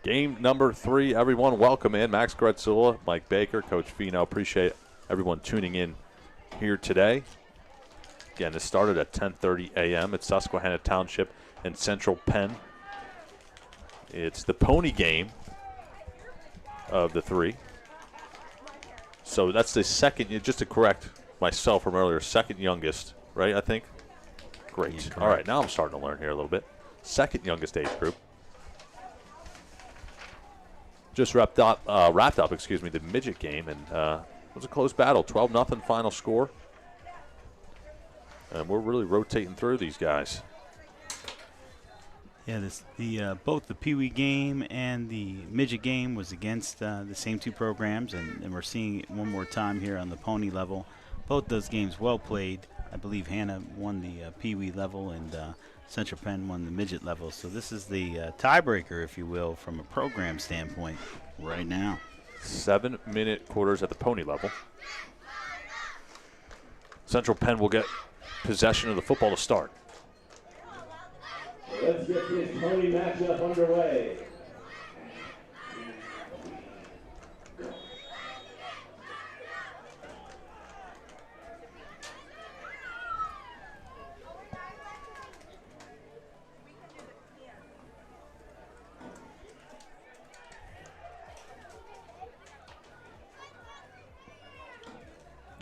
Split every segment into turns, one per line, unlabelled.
Game number 3, everyone. Welcome in. Max Gretzula, Mike Baker, Coach Fino. Appreciate everyone tuning in here today. Again, this started at 10:30 a.m. at Susquehanna Township and Central Penn. It's the pony game of the 3. So that's the second, just to correct myself from earlier, second youngest, right, I think? Great.
Yeah,
all right, now I'm starting to learn here a little bit. Second youngest age group. Just wrapped up, the midget game, and it was a close battle, 12-0 final score. And we're really rotating through these guys.
Yeah, both the Pee Wee game and the midget game was against the same two programs, and we're seeing it one more time here on the pony level. Both those games well played. I believe Hannah won the Pee Wee level, and Central Penn won the midget level. So this is the tiebreaker, if you will, from a program standpoint right now.
7-minute quarters at the pony level. Central Penn will get possession of the football to start.
Let's get this pony matchup underway.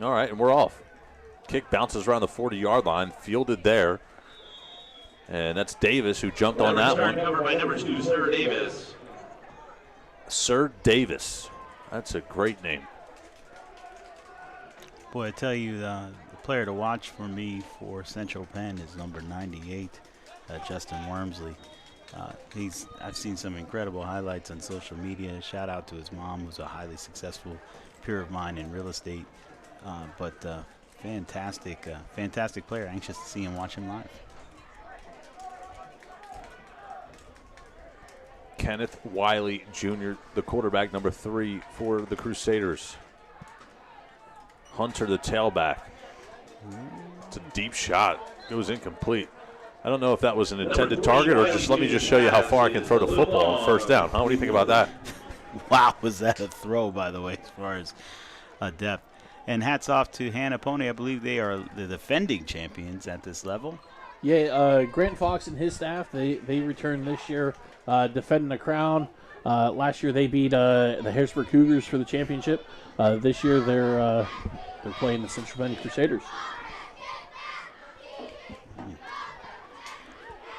All right, and we're off. Kick bounces around the 40-yard line, fielded there. And that's Davis who jumped on that one.
Covered by number 2, Sir Davis.
Sir Davis. That's a great name.
Boy, I tell you, the player to watch for me for Central Penn is number 98, Justin Wormsley. I've seen some incredible highlights on social media. Shout out to his mom, who's a highly successful peer of mine in real estate. But fantastic player. Anxious to see him, watch him live.
Kenneth Wiley Jr., the quarterback, number 3 for the Crusaders. Hunter, the tailback. It's a deep shot. Goes incomplete. I don't know if that was an intended target or just let me just show you how far I can throw the football on first down. What do you think about that?
Wow, was that a throw, by the way, as far as depth. And hats off to Hannah Pony. I believe they are the defending champions at this level.
Yeah, Grant Fox and his staff, they returned this year defending the crown. Last year they beat the Harrisburg Cougars for the championship. This year they're playing the Central Penn Crusaders.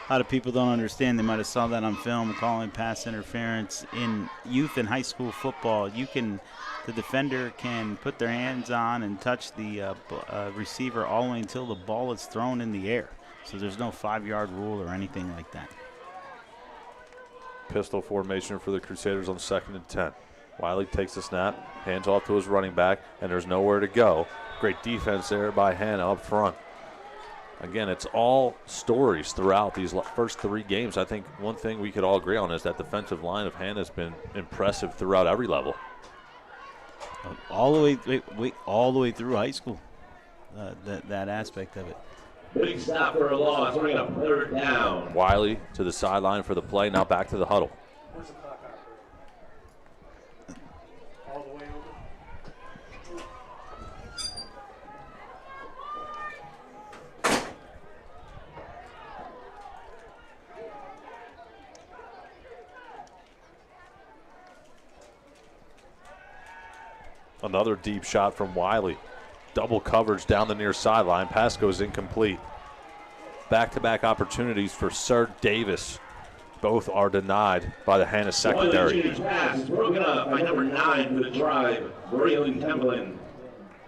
A lot of people don't understand. They might have saw that on film, calling pass interference. In youth and high school football, the defender can put their hands on and touch the receiver all the way until the ball is thrown in the air. So there's no 5-yard rule or anything like that.
Pistol formation for the Crusaders on 2nd and 10. Wiley takes the snap, hands off to his running back, and there's nowhere to go. Great defense there by Hannah up front. Again, it's all stories throughout these first 3 games. I think one thing we could all agree on is that defensive line of Hannah has been impressive throughout every level.
All the way through high school, that aspect of it.
Big stop for a loss. We're going to 3rd down.
Wiley to the sideline for the play. Now back to the huddle.
All the way over.
Another deep shot from Wiley. Double coverage down the near sideline. Pass goes incomplete. Back-to-back opportunities for Sir Davis. Both are denied by the Hannah secondary.
Pass is broken up by number 9 for the Tribe, Braylon Templin.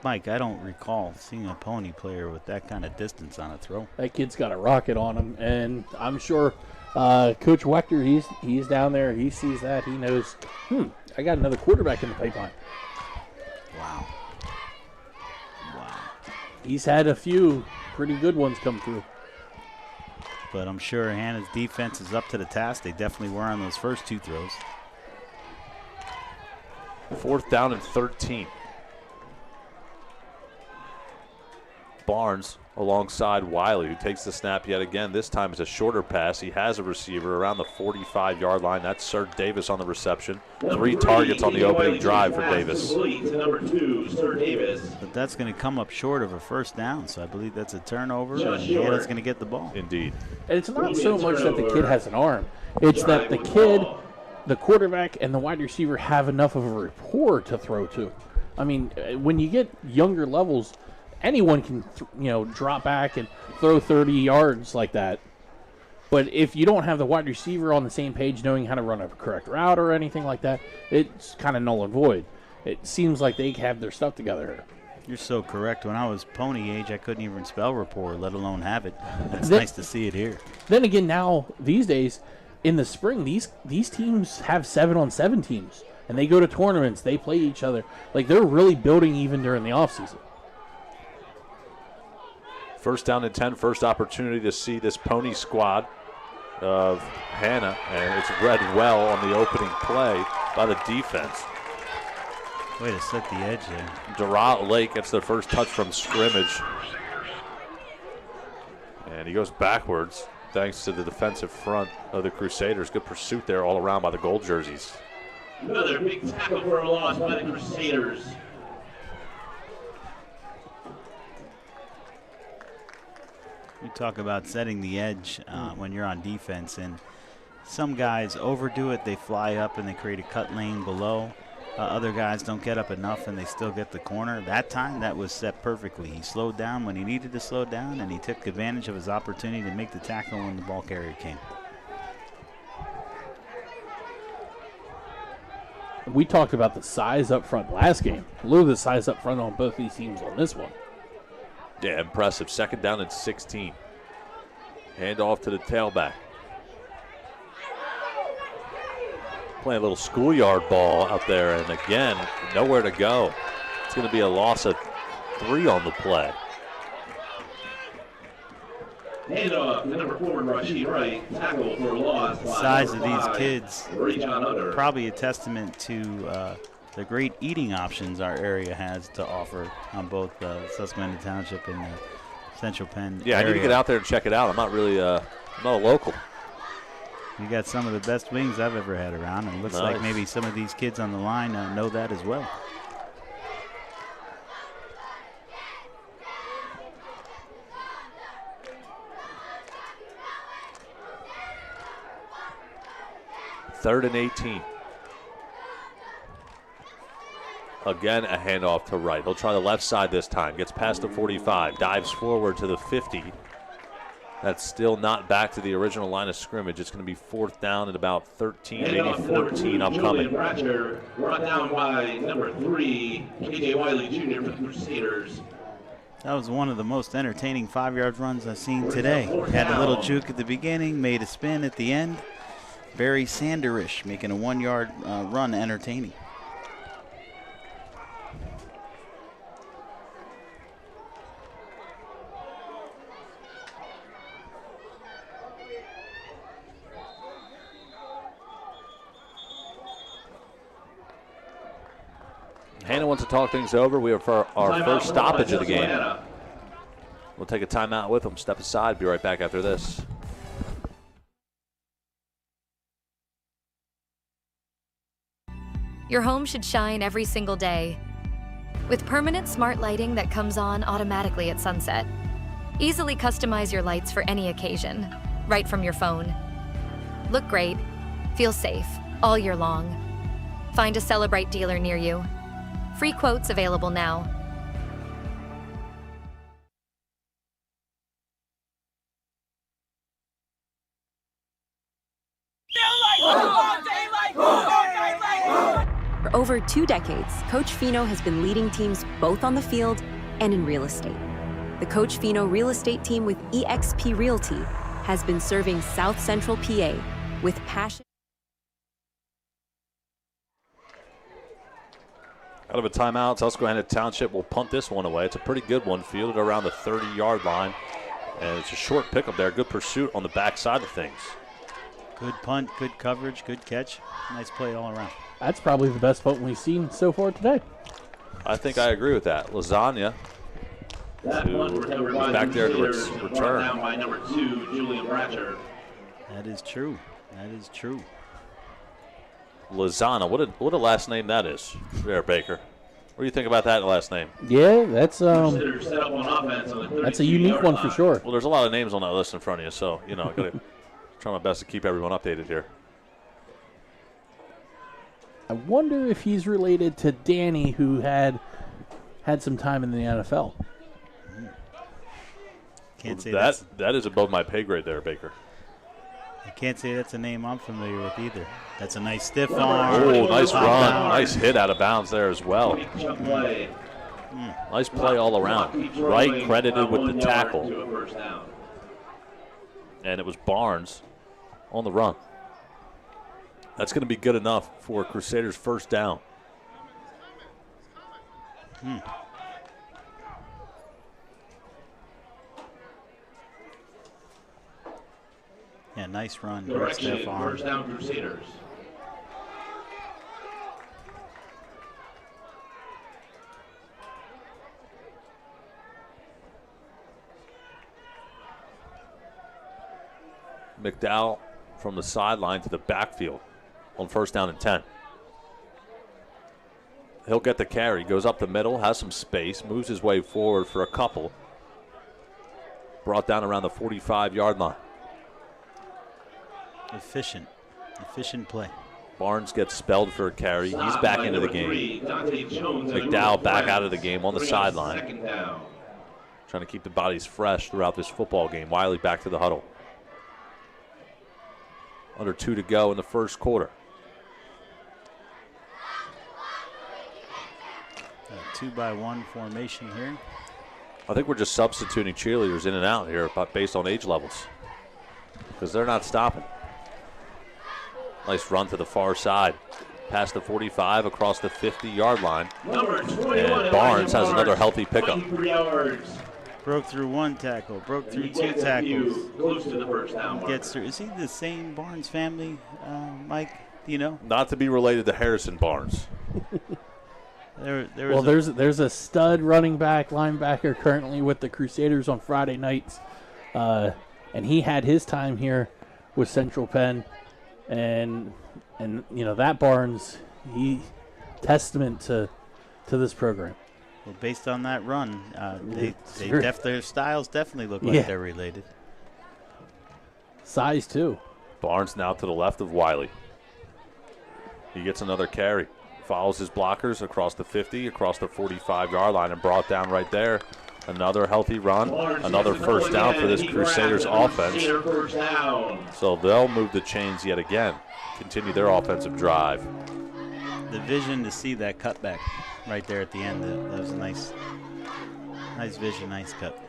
Mike, I don't recall seeing a pony player with that kind of distance on a throw.
That kid's got a rocket on him, and I'm sure Coach Wechter, he's down there. He sees that. He knows, I got another quarterback in the pipeline.
Wow.
He's had a few pretty good ones come through.
But I'm sure Hannah's defense is up to the task. They definitely were on those first 2 throws.
4th down and 13. Barnes alongside Wiley, who takes the snap yet again. This time it's a shorter pass. He has a receiver around the 45-yard line. That's Sir Davis on the reception. 3 targets on the opening drive for Davis.
Number 2, Sir Davis.
But that's going to come up short of a first down, so I believe that's a turnover, and Hannah's going to get the ball.
Indeed.
And it's not so much that the kid has an arm. It's that the kid, the quarterback, and the wide receiver have enough of a rapport to throw to. I mean, when you get younger levels, anyone can, drop back and throw 30 yards like that. But if you don't have the wide receiver on the same page knowing how to run a correct route or anything like that, it's kind of null and void. It seems like they have their stuff together here.
You're so correct. When I was pony age, I couldn't even spell rapport, let alone have it. It's nice to see it here.
Then again, now, these days, in the spring, these teams have 7-on-7 teams. And they go to tournaments. They play each other. Like, they're really building even during the offseason.
First down and 10, first opportunity to see this pony squad of Hannah, and it's read well on the opening play by the defense.
Way to set the edge there.
Durant Lake gets their first touch from scrimmage. And he goes backwards thanks to the defensive front of the Crusaders. Good pursuit there all around by the gold jerseys.
Another big tackle for a loss by the Crusaders.
You talk about setting the edge when you're on defense, and some guys overdo it. They fly up and they create a cut lane below. Other guys don't get up enough and they still get the corner. That time, that was set perfectly. He slowed down when he needed to slow down, and he took advantage of his opportunity to make the tackle when the ball carrier came.
We talked about the size up front last game. A little bit of size up front on both these teams on this one.
Yeah, impressive. Second down and 16. Hand off to the tailback. Playing a little schoolyard ball out there, and again, nowhere to go. It's going to be a loss of 3 on the play.
Hand off to number 4, Rashid Wright. Tackle for a loss.
The size of these kids,
John Hunter.
probably a testament to the great eating options our area has to offer on both Susquehanna Township and Central Penn
Yeah,
area.
I need to get out there and check it out. I'm not really, I'm not a local.
You got some of the best wings I've ever had around, and it looks like maybe some of these kids on the line know that as well.
Third and 18. Again, a handoff to Wright. He'll try the left side this time. Gets past the 45. Dives forward to the 50. That's still not back to the original line of scrimmage. It's going to be 4th down at about 13, maybe 14 upcoming.
Ratcher brought down by number 3, K.J. Wiley Jr. for the Crusaders.
That was one of the most entertaining 5-yard runs I've seen today. Had a little juke at the beginning, made a spin at the end. Very Sanderish, making a 1-yard run entertaining.
Hannah wants to talk things over. We are for our first stoppage of the game. We'll take a timeout with them. Step aside. Be right back after this.
Your home should shine every single day. With permanent smart lighting that comes on automatically at sunset. Easily customize your lights for any occasion, right from your phone. Look great, feel safe, all year long. Find a Celebrite dealer near you. Free quotes available now.
For over 2 decades, Coach Fino has been leading teams both on the field and in real estate. The Coach Fino real estate team with eXp Realty has been serving South Central PA with passion.
Out of a timeout, Susquehanna Township will punt this one away. It's a pretty good one, fielded around the 30-yard line. And it's a short pickup there. Good pursuit on the backside of things.
Good punt, good coverage, good catch. Nice play all around.
That's probably the best punt we've seen so far today.
I think I agree with that. Lasagna
That one recovered by
back
the
there to
Crusaders,
return.
brought down by number 2, Julian Bratcher.
That is true. That is true.
Lozana, what a last name that is there, Baker. What do you think about that last name?
Yeah, that's
Crusaders set up on offense on the
that's a unique
32-yard
one for
line.
sure.
Well, there's a lot of names on that list in front of you, so, I got to try my best to keep everyone updated here.
I wonder if he's related to Danny, who had some time in the NFL.
Can't say
That is above my pay grade there, Baker.
I can't say that's a name I'm familiar with either. That's a nice stiff
Number
arm.
Oh, nice
Top
run.
down.
Nice hit out of bounds there as well.
Big chunk play.
Nice play all around.
Keeps
Right
rolling
credited
about
with
1
the
yard
tackle.
to a first down.
And it was Barnes on the run. That's going to be good enough for Crusaders' first down.
Yeah, nice run. Great
Direction,
stiff arm.
first down Crusaders.
McDowell from the sideline to the backfield on first down and 10. He'll get the carry, goes up the middle, has some space, moves his way forward for a couple. Brought down around the 45-yard line.
Efficient play.
Barnes gets spelled for a carry. He's
Stop
back
by
into the
number
game.
3, Dante Jones and
McDowell
Ruben
back
West.
out of the game on the
Bring up
sideline.
second down.
Trying to keep the bodies fresh throughout this football game. Wiley back to the huddle. Under 2 to go in the first quarter.
A 2-by-1 formation here.
I think we're just substituting cheerleaders in and out here based on age levels because they're not stopping. Nice run to the far side. Past the 45 across the 50-yard line.
Number 21,
And Barnes has another healthy pickup.
23 yards.
Broke through 1 tackle. Broke
And
through
he
2
gets a
tackles.
few close to the first down marker.
Gets through. Is he the same Barnes family, Mike? Do you know?
Not to be related to Harrison Barnes.
There
Well,
was
there's a stud running back, linebacker currently with the Crusaders on Friday nights, and he had his time here with Central Penn, and that Barnes, he testament to this program.
well, based on that run,
Sure.
their styles definitely look like
Yeah.
they're related.
Size too.
Barnes now to the left of Wiley. He gets another carry. Follows his blockers across the 50, across the 45-yard line, and brought down right there. Another healthy run,
Barnes
another
gets the
first
goal
down
again.
for this
He grabs
Crusaders
it.
offense.
Crusader first down.
So they'll move the chains yet again, continue their offensive drive.
The vision to see that cutback right there at the end, that was a nice vision, nice cut.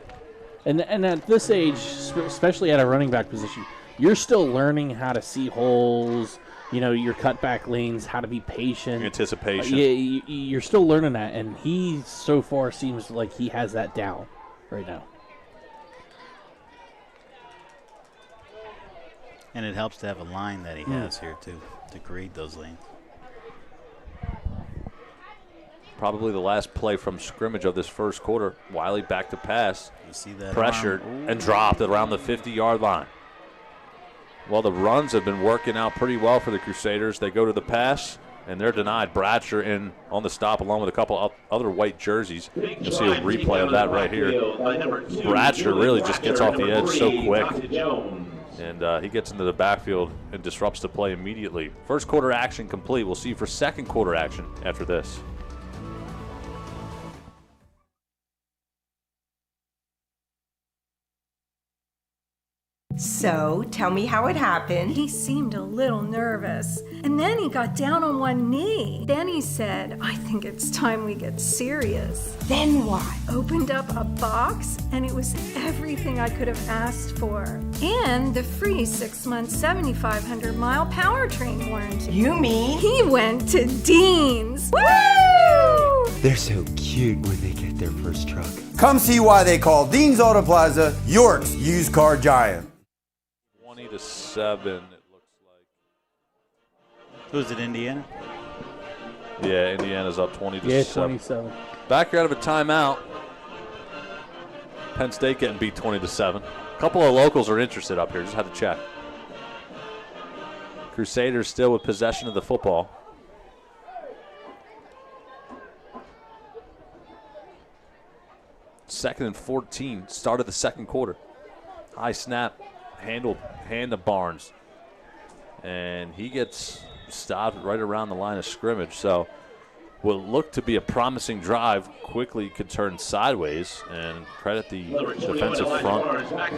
And at this age, especially at a running back position, you're still learning how to see holes, your cutback lanes, how to be patient.
Anticipation.
You're still learning that, and he so far seems like he has that down right now.
And it helps to have a line that he has here too, to create those lanes.
Probably the last play from scrimmage of this first quarter. Wiley back to pass,
You see that
pressured
arm?
and dropped at around the 50-yard line. Well, the runs have been working out pretty well for the Crusaders. They go to the pass, and they're denied. Bratcher in on the stop along with a couple other white jerseys. You'll see a replay of that right here. Bratcher really just gets off the edge so quick. And he gets into the backfield and disrupts the play immediately. First quarter action complete. We'll see you for second quarter action after this.
So, tell me how it happened.
He seemed a little nervous, and then he got down on one knee. Then he said, "I think it's time we get serious."
Then what?
Opened up a box, and it was everything I could have asked for. And the free 6-month, 7,500-mile powertrain warranty.
You mean?
He went to Dean's. Woo!
They're so cute when they get their first truck.
Come see why they call Dean's Auto Plaza York's used car giant.
20-7, it looks like.
Who's it, Indiana?
Yeah, Indiana's up 20-7.
Yeah, 27.
Back here out of a timeout. Penn State getting beat 20-7. A couple of locals are interested up here. Just had to check. Crusaders still with possession of the football. Second and 14, start of the second quarter. High snap, hand to Barnes. And he gets stopped right around the line of scrimmage. So will look to be a promising drive, quickly could turn sideways, and credit the defensive front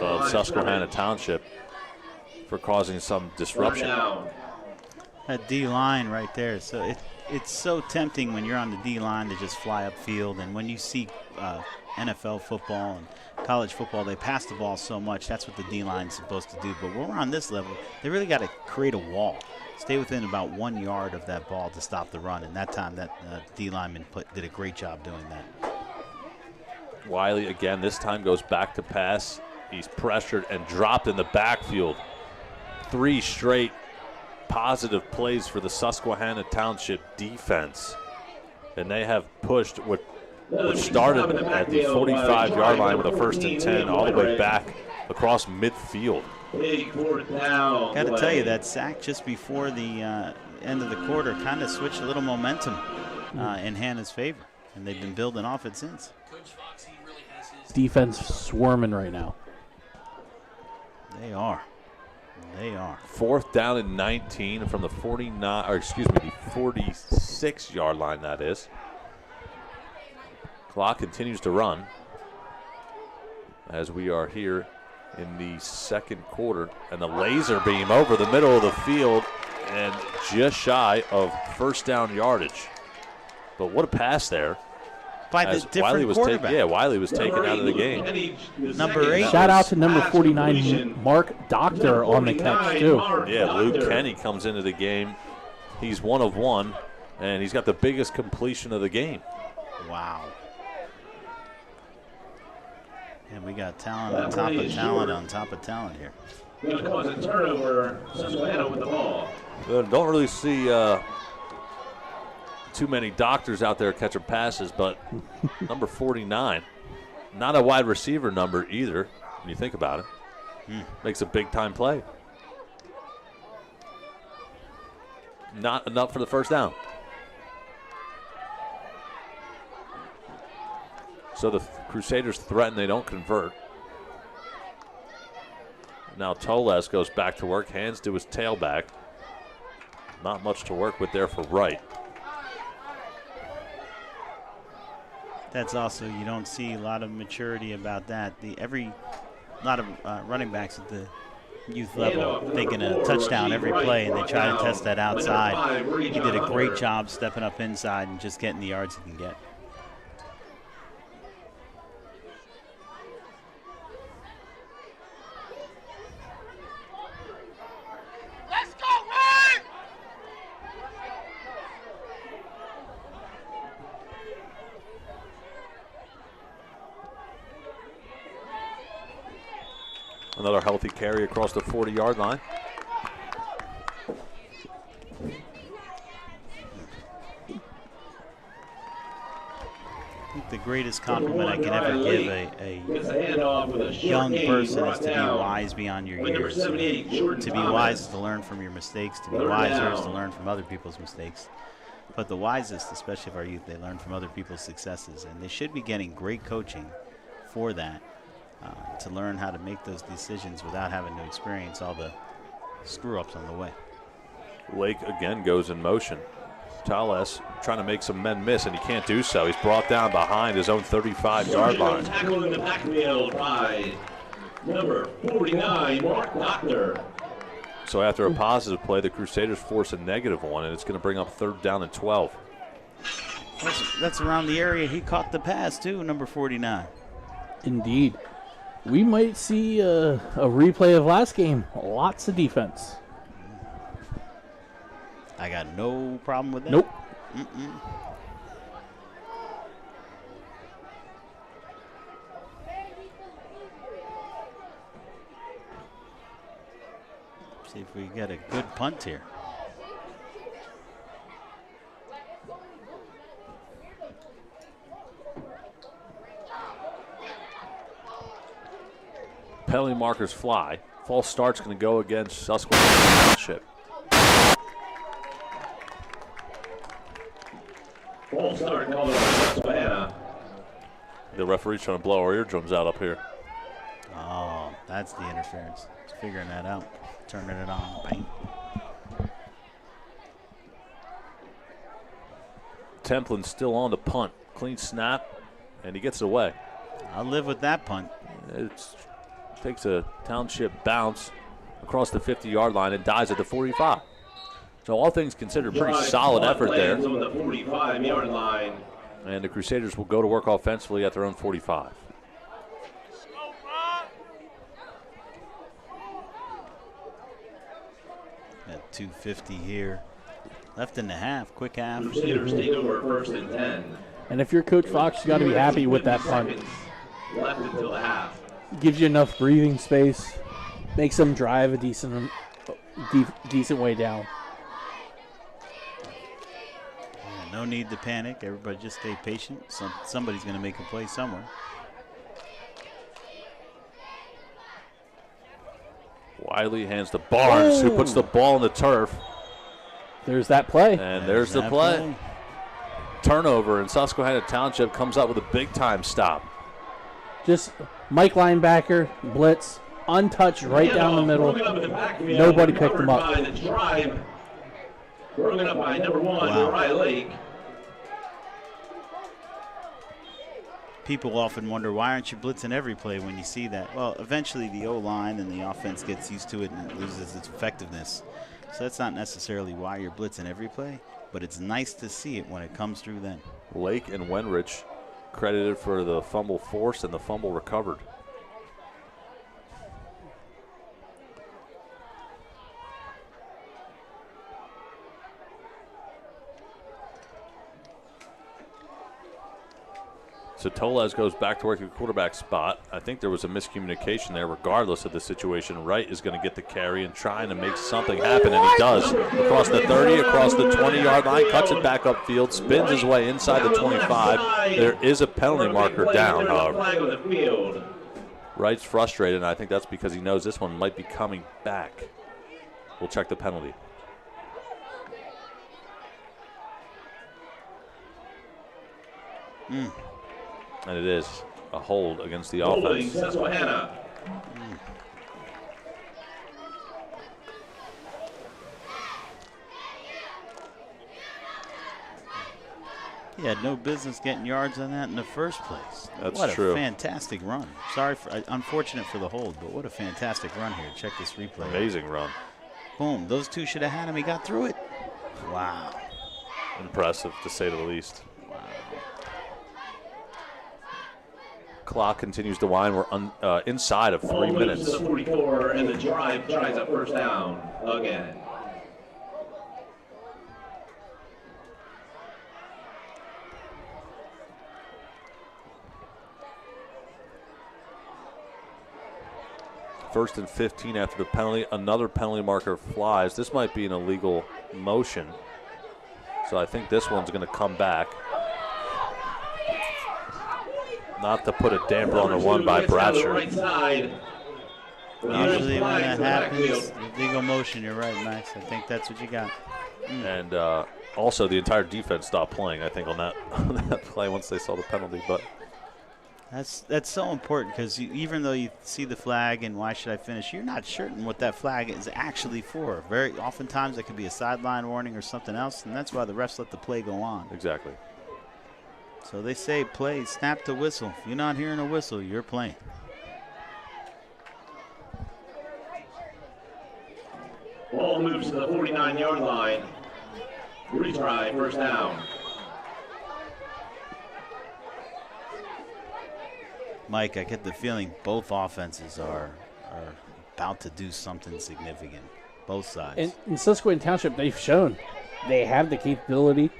of Susquehanna Township for causing some disruption.
That D-line right there, so it's so tempting when you're on the D-line to just fly upfield, and when you see NFL football and college football, they pass the ball so much. That's what the D-line is supposed to do. But when we're on this level, they really got to create a wall. Stay within about 1 yard of that ball to stop the run. And that time, that D-lineman did a great job doing that.
Wiley, again, this time goes back to pass. He's pressured and dropped in the backfield. 3 straight positive plays for the Susquehanna Township defense. And they have pushed what started at the 45-yard line with a 1st and 10 all the way back across midfield.
Big 4th down.
Got to tell you, that sack just before the end of the quarter kind of switched a little momentum in Hannah's favor, and they've been building off it since.
Defense swarming right now.
They are.
4th down and 19 from the 46-yard line, that is. Clock continues to run as we are here in the second quarter, and the laser beam over the middle of the field and just shy of 1st down yardage. But what a pass there.
By the different quarterback.
Wiley was taken out of the game.
Number 8.
Shout out to number 49, Mark Doctor, on the catch, too.
Yeah, Luke Kenny comes into the game. He's 1 of 1, and he's got the biggest completion of the game.
Wow. And we got talent on top of talent on top of talent here.
Going to cause a turnover. Susquehanna with the ball.
Don't really see too many doctors out there catching passes, but number 49, not a wide receiver number either, when you think about it. Makes a big-time play. Not enough for the 1st down. So the Crusaders threaten, they don't convert. Now Toles goes back to work, hands to his tailback. Not much to work with there for Wright.
That's also, you don't see a lot of maturity about that. A lot of running backs at the youth level taking a touchdown every play, and they try to test that outside. He did a great job stepping up inside and just getting the yards he can get.
Another healthy carry across the 40-yard line.
I think the greatest compliment I can ever give a young person is to be wise beyond your years. To be wise is to learn from your mistakes. To be wiser is to learn from other people's mistakes. But the wisest, especially of our youth, they learn from other people's successes. And they should be getting great coaching for that. To learn how to make those decisions without having to experience all the screw-ups on the way.
Lake again goes in motion. Tales trying to make some men miss, and he can't do so. He's brought down behind his own 35-yard line.
Tackled in the backfield by number 49, Mark Doctor.
So after a positive play, the Crusaders force a negative one, and it's going to bring up 3rd down and 12.
That's around the area he caught the pass, too, number 49.
Indeed. We might see a replay of last game. Lots of defense.
I got no problem with that.
Nope.
See if we get a good punt here.
penalty markers fly. False start's going to go against Susquehanna Township.
False start called by Susquehanna.
The referee's trying to blow our eardrums out up here.
Oh, that's the interference. He's figuring that out. Turning it on. Bang.
Templin still on the punt. Clean snap, and he gets it away.
I'll live with that punt.
It takes a Township bounce across the 50-yard line and dies at the 45. So all things considered, pretty solid effort there.
On the 45-yard line.
And the Crusaders will go to work offensively at their own 45.
At 2:50 here. Left in the half, quick half.
Crusaders take over 1st and 10.
And if you're Coach Fox, you got to be happy with that punt.
Left until the half.
Gives you enough breathing space, makes them drive a decent way down.
Yeah, no need to panic. Everybody just stay patient. Somebody's going to make a play somewhere.
Wiley hands to Barnes, who puts the ball in the turf.
There's that play.
And there's the play. Turnover, and Susquehanna Township comes up with a big-time stop.
Just Mike linebacker, blitz, untouched right down the middle. Nobody picked him up.
Broken up by number 1, Rye Lake.
People often wonder, why aren't you blitzing every play when you see that? Well, eventually the O-line and the offense gets used to it and it loses its effectiveness. So that's not necessarily why you're blitzing every play, but it's nice to see it when it comes through then.
Lake and Wenrich credited for the fumble forced and the fumble recovered. So Tolez goes back to work at the quarterback spot. I think there was a miscommunication there regardless of the situation. Wright is going to get the carry and trying to make something happen, and he does. Across the 30, across the 20-yard line, cuts it back upfield, spins his way inside the 25. There is a penalty marker down, however. Wright's frustrated, and I think that's because he knows this one might be coming back. We'll check the penalty. And it is a hold against the offense.
Susquehanna.
He had no business getting yards on that in the first place.
That's
true. What a fantastic run. Sorry, unfortunate for the hold, but what a fantastic run here. Check this replay.
Amazing run.
Boom. Those two should have had him. He got through it. Wow.
Impressive, to say the least. Clock continues to wind. We're inside of 3 minutes.
To the 44, and the drive tries a first down again.
First and 15 after the penalty. Another penalty marker flies. This might be an illegal motion. So I think this one's going to come back. Not to put a damper on the one by Bratcher.
Right side.
Usually when that happens, illegal motion, you're right, Max. I think that's what you got.
And also the entire defense stopped playing, I think, on that play once they saw the penalty. But
that's so important because even though you see the flag and why should I finish, you're not certain what that flag is actually for. Very oftentimes it could be a sideline warning or something else, and that's why the refs let the play go on.
Exactly.
So they say play, snap the whistle. If you're not hearing a whistle, you're playing.
Ball moves to the 49-yard line. Retry, first down.
Mike, I get the feeling both offenses are about to do something significant. Both sides.
And in Susquehanna Township, they've shown they have the capability.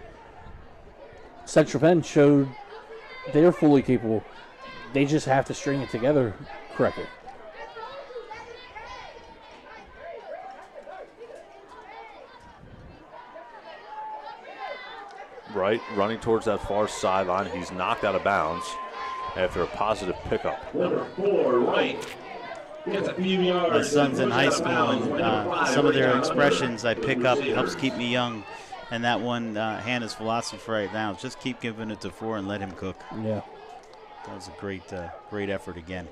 Central Penn showed they're fully capable. They just have to string it together correctly.
Right, running towards that far sideline. He's knocked out of bounds after a positive pickup.
Number 4, Wright. Gets a few yards.
My son's in high school, and some of their expressions I pick up helps keep me young. And that one, Hannah's philosophy right now is just keep giving it to 4 and let him cook.
Yeah.
That was a great effort again.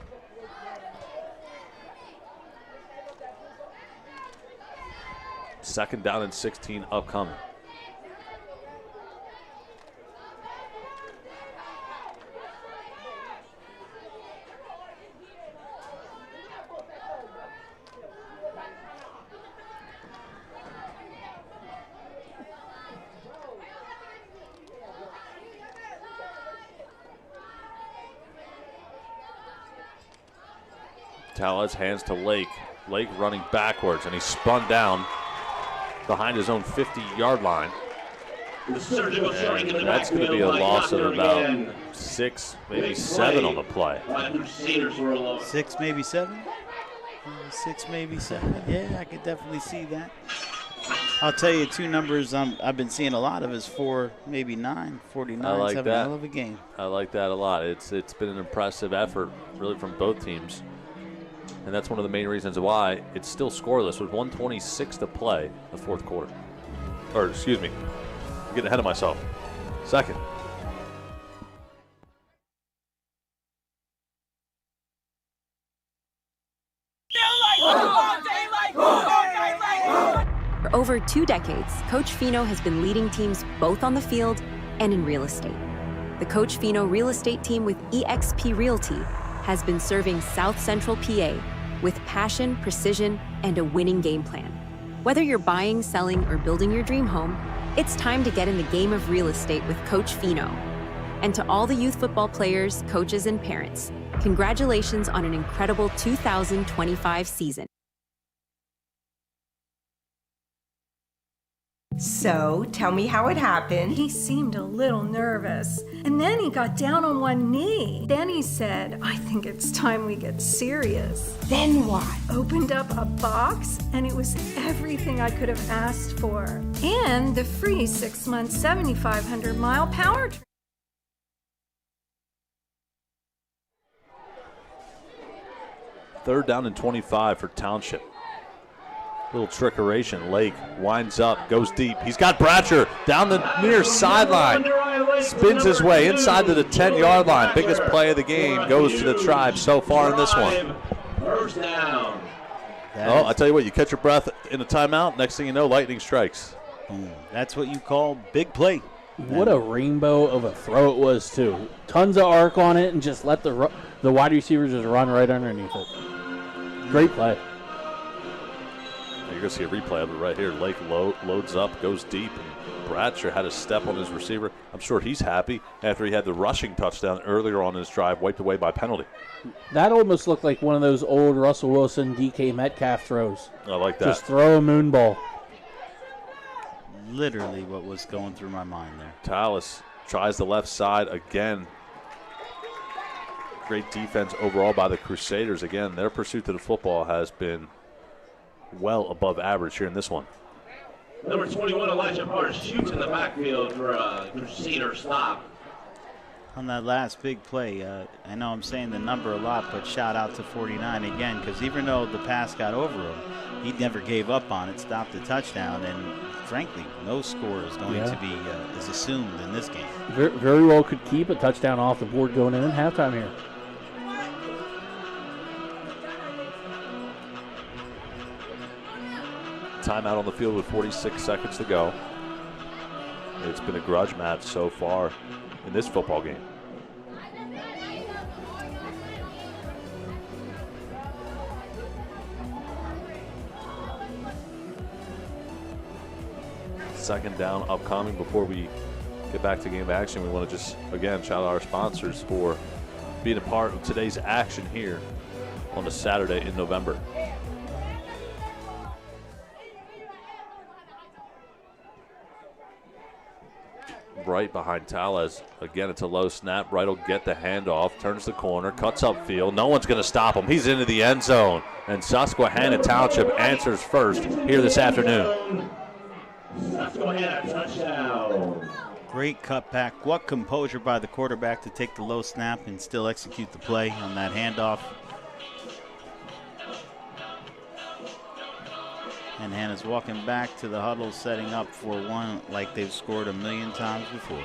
Second down and 16 upcoming. Tellez hands to Lake. Lake running backwards, and he spun down behind his own 50-yard line.
The surgical strike in the
That's going to be a
backfield by
loss of
Tucker
about
again.
6, maybe
Big
7
play
on the play.
by the Crusaders were alone.
6, maybe 7? 6, maybe 7. Yeah, I could definitely see that. I'll tell you 2 numbers I've been seeing a lot of is 4, maybe 9, 49.
I like
having
that.
a hell of a game.
I like that a lot. It's been an impressive effort, really, from both teams. And that's one of the main reasons why it's still scoreless with 1:26 to play the fourth quarter. Or, excuse me, I'm getting ahead of myself. Second.
For over 2 decades, Coach Fino has been leading teams both on the field and in real estate. The Coach Fino real estate team with eXp Realty has been serving South Central PA with passion, precision, and a winning game plan. Whether you're buying, selling, or building your dream home, it's time to get in the game of real estate with Coach Fino. And to all the youth football players, coaches, and parents, congratulations on an incredible 2025 season.
So, tell me how it happened.
He seemed a little nervous. And then he got down on one knee. Then he said, I think it's time we get serious.
Then what?
Opened up a box, and it was everything I could have asked for. And the free 6-month, 7,500-mile powertrain.
Third down and 25 for Township. Little trickeration. Lake winds up, goes deep. He's got Bratcher down the near sideline. Spins his way inside to the 10-yard line. Biggest play of the game goes to the Tribe so far in this one.
First down.
Oh, I tell you what, you catch your breath in a timeout. Next thing you know, lightning strikes.
Boom. That's what you call big play.
What a rainbow of a throw it was, too. Tons of arc on it, and just let the wide receivers just run right underneath it. Great play.
You're going to see a replay of it right here. Lake loads up, goes deep, and Bratcher had a step on his receiver. I'm sure he's happy after he had the rushing touchdown earlier on his drive, wiped away by penalty.
That almost looked like one of those old Russell Wilson, DK Metcalf throws.
I like that.
Just throw a moon ball.
Literally what was going through my mind there.
Tallis tries the left side again. Great defense overall by the Crusaders. Again, their pursuit to the football has been well above average here in this one.
Number 21, Elijah Barr shoots in the backfield for a Crusader stop.
On that last big play, I know I'm saying the number a lot, but shout out to 49 again, because even though the pass got over him, he never gave up on it, stopped the touchdown, and frankly, no score is going to be is assumed in this game.
Very well could keep a touchdown off the board going in halftime here.
Timeout on the field with 46 seconds to go. It's been a grudge match so far in this football game. Second down upcoming. Before we get back to game action, we want to just, again, shout out our sponsors for being a part of today's action here on a Saturday in November. Bright behind Tellez. Again, it's a low snap. Bright will get the handoff, turns the corner, cuts upfield. No one's going to stop him. He's into the end zone. And Susquehanna Township answers first here this afternoon.
Susquehanna touchdown.
Great cutback. What composure by the quarterback to take the low snap and still execute the play on that handoff. And Hannah's walking back to the huddle, setting up for one like they've scored a million times before.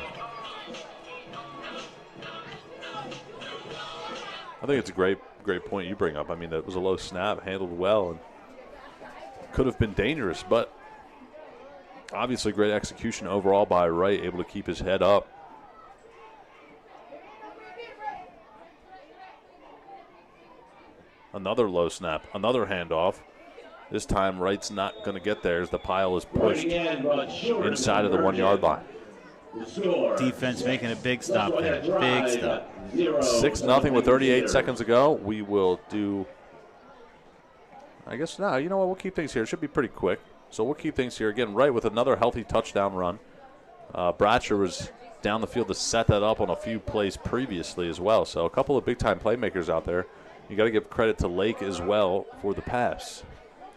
I think it's a great point you bring up. I mean, that was a low snap, handled well, and could have been dangerous, but obviously great execution overall by Wright, able to keep his head up. Another low snap, another handoff. This time Wright's not going to get there as the pile is pushed inside of the 1 yard line.
Defense making a big stop there. Big stop.
6-0 with 38 seconds to go. We will do, I guess now, you know what, we'll keep things here. It should be pretty quick. So we'll keep things here. Again, Wright with another healthy touchdown run. Bratcher was down the field to set that up on a few plays previously as well. So a couple of big-time playmakers out there. You got to give credit to Lake as well for the pass.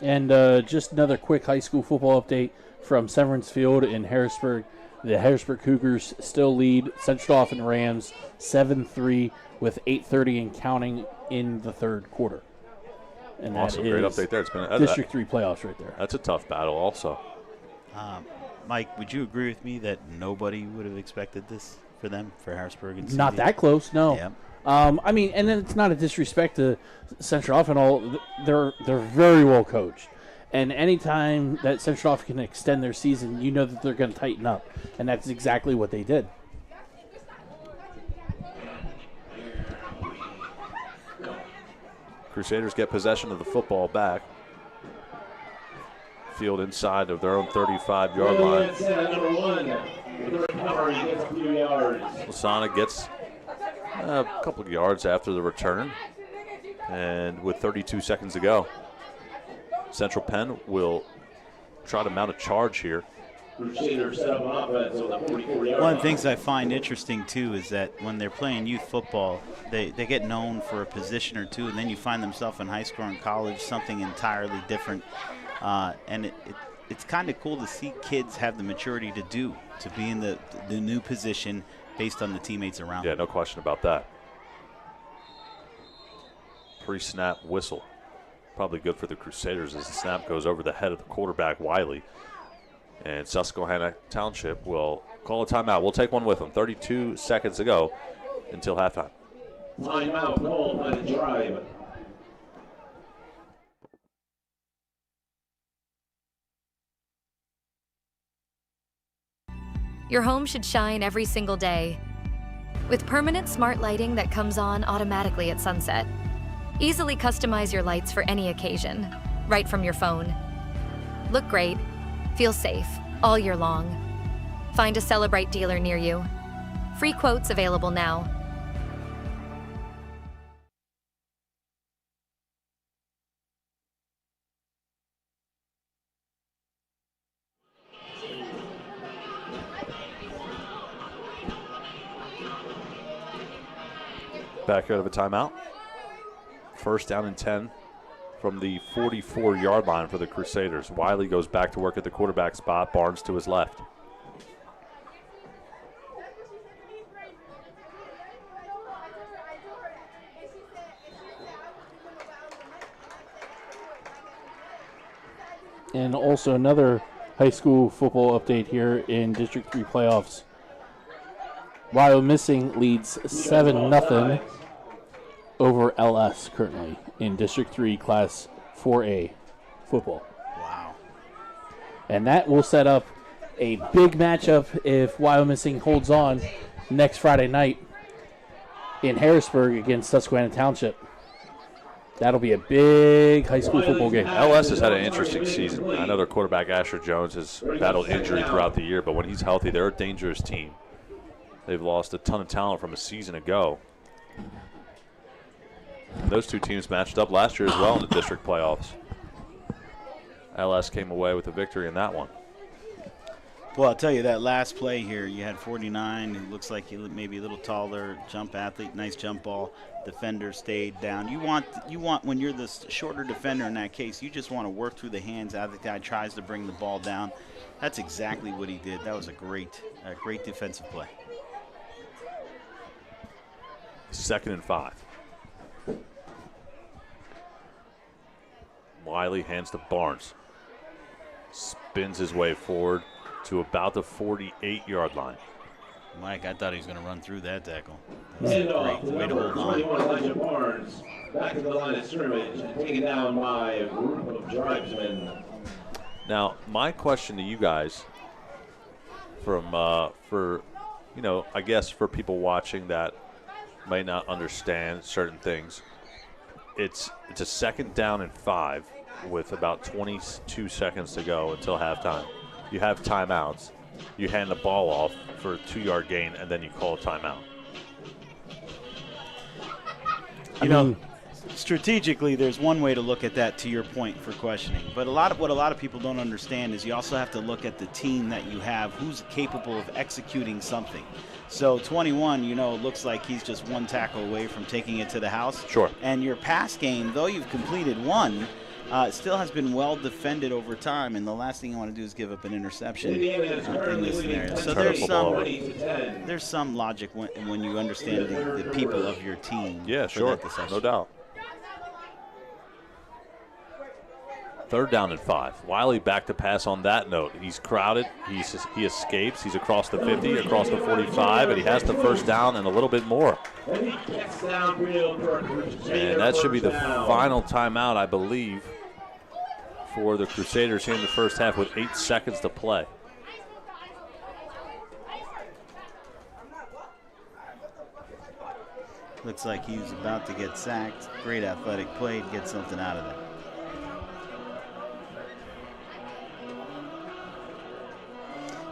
And just another quick high school football update from Severance Field in Harrisburg. The Harrisburg Cougars still lead Central Dauphin Rams 7-3 with 8:30 and counting in the third quarter. And
awesome, great update there. It's been
District 3 playoffs right there.
That's a tough battle also.
Mike, would you agree with me that nobody would have expected this for them, for Harrisburg and CD?
Not that close, no.
Yeah.
I mean, and then it's not a disrespect to Central Dauphin. All they're very well coached, and anytime that Central Dauphin can extend their season, you know that they're going to tighten up, and that's exactly what they did.
Crusaders get possession of the football back. Field inside of their own 35-yard line. Lasana gets a couple of yards after the return. And with 32 seconds to go, Central Penn will try to mount a charge here.
Crusaders set up an offense on the 44-yard
One of the things I find interesting, too, is that when they're playing youth football, they get known for a position or two, and then you find themselves in high school and college, something entirely different. And it's kind of cool to see kids have the maturity to be in the new position based on the teammates around them.
Yeah, no question about that. Pre-snap whistle. Probably good for the Crusaders as the snap goes over the head of the quarterback, Wiley. And Susquehanna Township will call a timeout. We'll take one with them. 32 seconds to go until halftime.
Timeout called by the Drive.
Your home should shine every single day. With permanent smart lighting that comes on automatically at sunset. Easily customize your lights for any occasion, right from your phone. Look great, feel safe, all year long. Find a Celebrite dealer near you. Free quotes available now.
Back out of a timeout. First down and 10 from the 44-yard line for the Crusaders. Wiley goes back to work at the quarterback spot. Barnes to his left.
And also another high school football update here in District 3 playoffs. Wyomissing leads 7-0 over LS currently in District 3 Class 4A football.
Wow.
And that will set up a big matchup if Wyomissing holds on next Friday night in Harrisburg against Susquehanna Township. That'll be a big high school football game.
LS has had an interesting season. I know their quarterback, Asher Jones, has battled injury throughout the year, but when he's healthy, they're a dangerous team. They've lost a ton of talent from a season ago. And those two teams matched up last year as well in the district playoffs. LS came away with a victory in that one.
Well, I'll tell you, that last play here, you had 49, who looks like he maybe a little taller, jump athlete, nice jump ball. Defender stayed down. You want when you're the shorter defender in that case, you just want to work through the hands as the guy tries to bring the ball down. That's exactly what he did. That was a great defensive play.
2nd and 5. Wiley hands to Barnes. spins his way forward to about the 48-yard line.
Mike, I thought he was going to run through that tackle.
Hand off to
Way to
number
hold on.
21, Elijah Barnes. Back to the line of scrimmage and taken down by a group of tribesmen.
Now, my question to you guys, I guess for people watching that might not understand certain things, it's a 2nd down and 5 with about 22 seconds to go until halftime. You have timeouts. You hand the ball off for a 2-yard gain, and then you call a timeout.
You know, strategically, there's one way to look at that, to your point, for questioning. But what a lot of people don't understand is you also have to look at the team that you have, who's capable of executing something. So 21, looks like he's just one tackle away from taking it to the house.
Sure.
And your pass game, though you've completed one, still has been well defended over time, and the last thing you want to do is give up an interception in this scenario. So there's some logic when you understand the people of your team.
Yeah, sure, no doubt. 3rd down and 5. Wiley back to pass on that note. He's crowded. He escapes. He's across the 50, across the 45, and he has the 1st down and a little bit more. And that should be the final timeout, I believe, for the Crusaders here in the first half with 8 seconds to play.
Looks like he's about to get sacked. Great athletic play to get something out of that.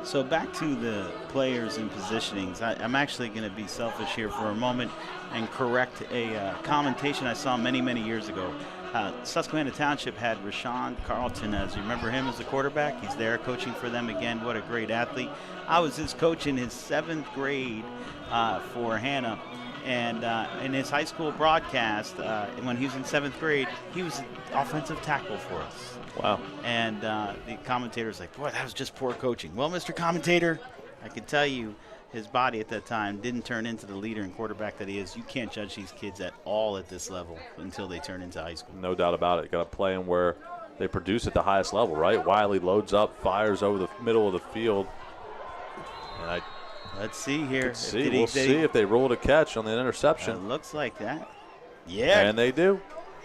So back to the players and positionings. I'm actually going to be selfish here for a moment and correct a commentation I saw many, many years ago. Susquehanna Township had Rashawn Carlton, as you remember him, as a quarterback. He's there coaching for them again. What a great athlete. I was his coach in his 7th grade for Hannah. And in his high school broadcast, when he was in 7th grade, he was an offensive tackle for us.
Wow.
And the commentator's like, boy, that was just poor coaching. Well, Mr. Commentator, I can tell you his body at that time didn't turn into the leader and quarterback that he is. You can't judge these kids at all at this level until they turn into high school.
No doubt about it. Got to play them where they produce at the highest level, right? Wiley loads up, fires over the middle of the field. And
let's see here.
We'll see if they roll a catch on the interception.
It looks like that. Yeah.
And they do.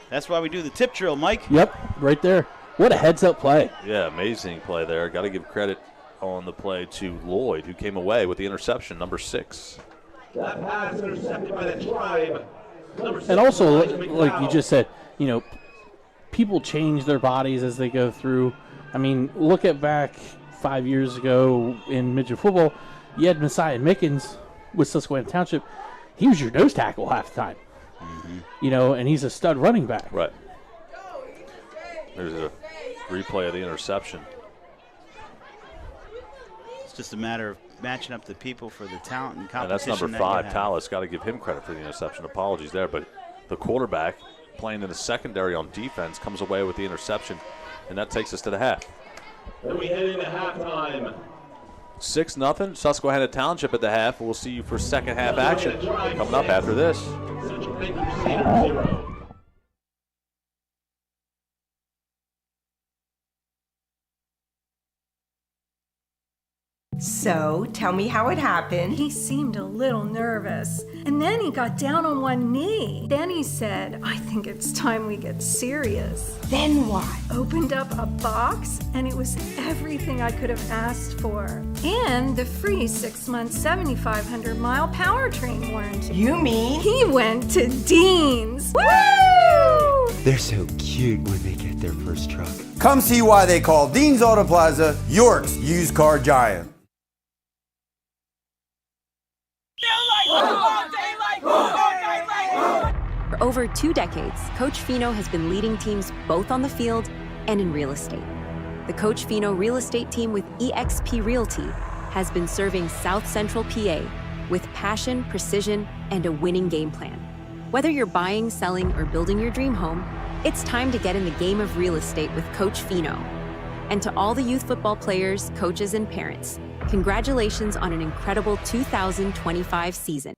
That's why we do the tip drill, Mike.
Yep, right there. What a heads-up play.
Yeah, amazing play there. Got to give credit on the play to Lloyd, who came away with the interception, number 6.
That pass intercepted by the tribe.
And also, like you just said, people change their bodies as they go through. I mean, look at back 5 years ago in midget football. You had Messiah Mickens with Susquehanna Township. He was your nose tackle half the time. Mm-hmm. And he's a stud running back.
Right. There's a replay of the interception.
It's just a matter of matching up the people for the talent and competition.
And that's number 5, Tallis. Got to give him credit for the interception. Apologies there. But the quarterback playing in the secondary on defense comes away with the interception, and that takes us to the half.
Then we head into halftime.
6-0, Susquehanna Township at the half. We'll see you for second half action coming up after this.
So, tell me how it happened.
He seemed a little nervous. And then he got down on one knee. Then he said, I think it's time we get serious.
Then what?
Opened up a box, and it was everything I could have asked for. And the free 6-month, 7,500-mile powertrain warranty.
You mean?
He went to Dean's. Woo!
They're so cute when they get their first truck.
Come see why they call Dean's Auto Plaza York's used car giant.
For over 2 decades, Coach Fino has been leading teams both on the field and in real estate. The Coach Fino real estate team with eXp Realty has been serving South Central PA with passion, precision, and a winning game plan. Whether you're buying, selling, or building your dream home, it's time to get in the game of real estate with Coach Fino. And to all the youth football players, coaches, and parents, congratulations on an incredible 2025 season.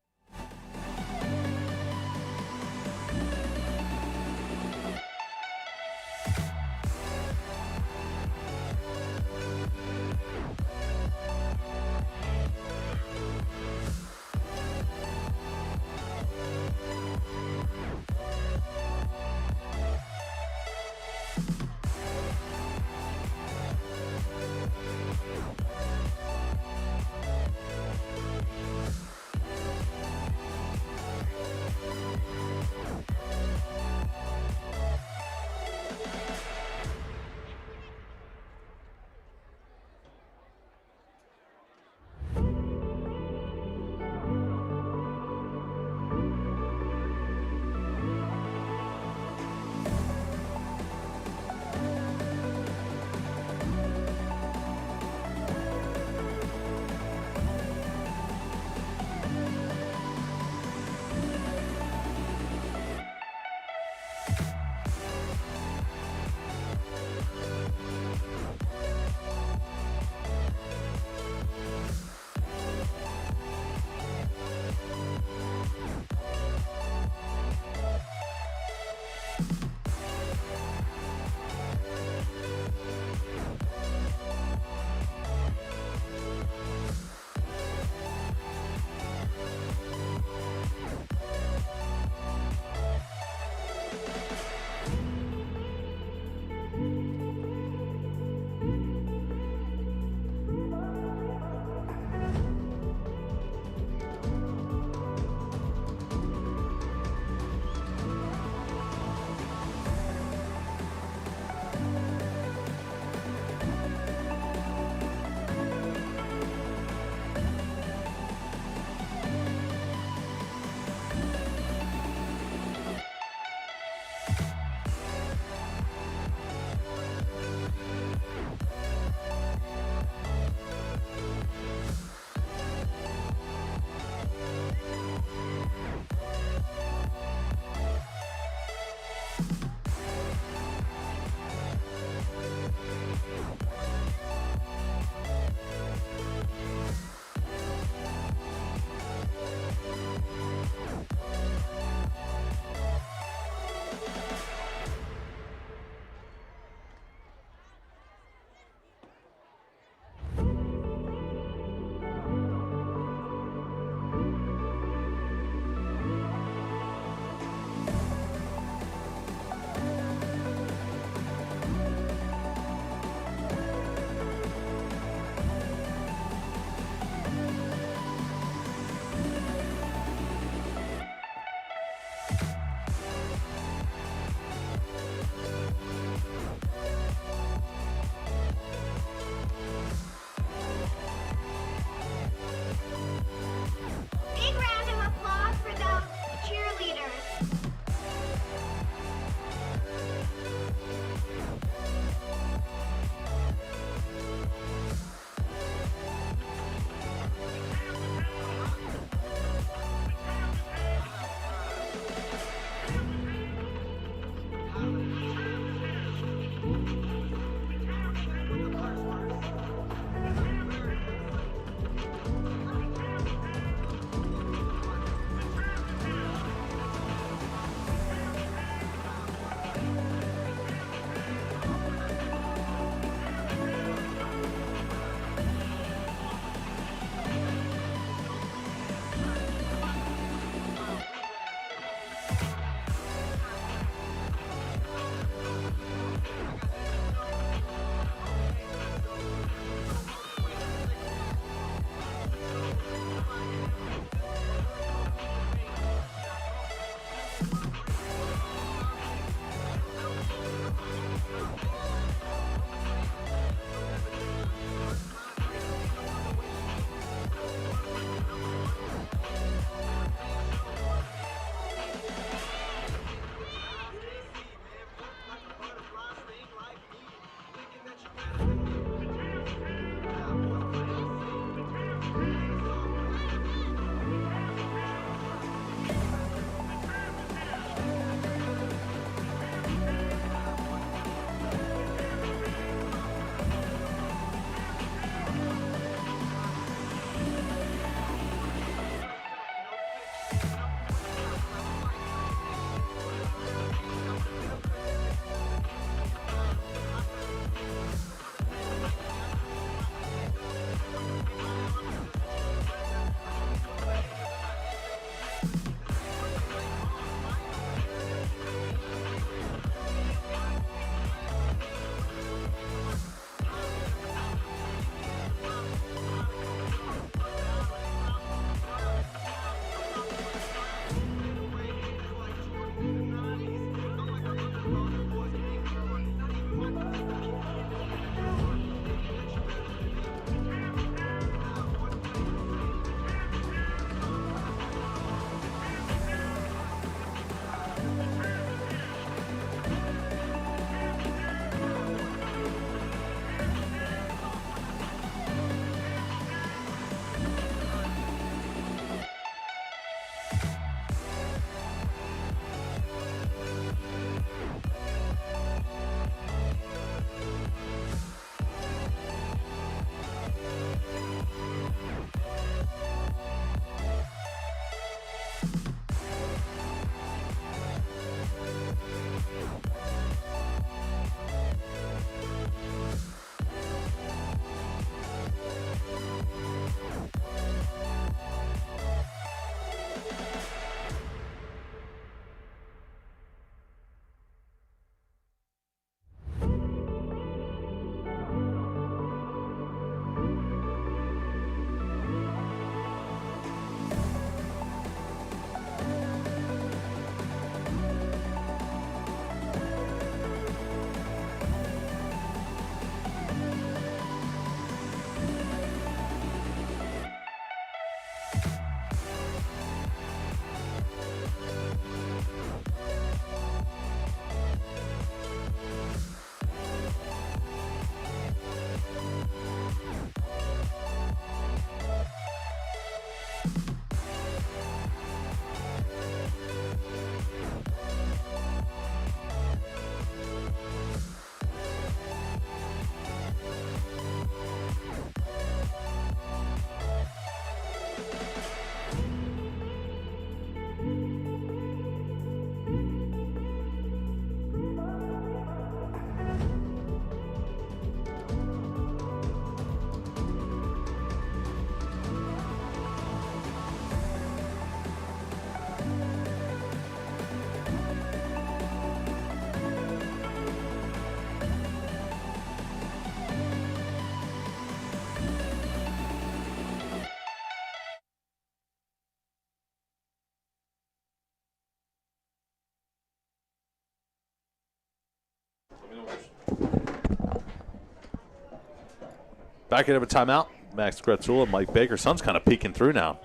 Back into a timeout. Max Gretzula, Mike Baker. Sun's kind of peeking through now.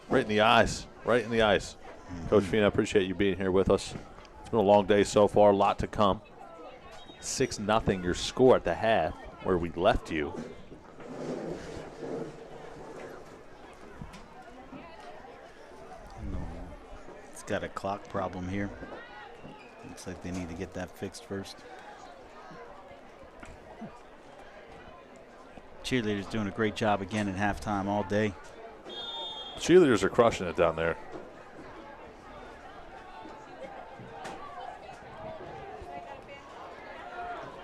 Right in the eyes. Right in the eyes. Coach Fina, I appreciate you being here with us. It's been a long day so far. A lot to come. 6-0 your score at the half where we left you.
It's got a clock problem here. Looks like they need to get that fixed first. Cheerleaders doing a great job again at halftime all day.
Cheerleaders are crushing it down there.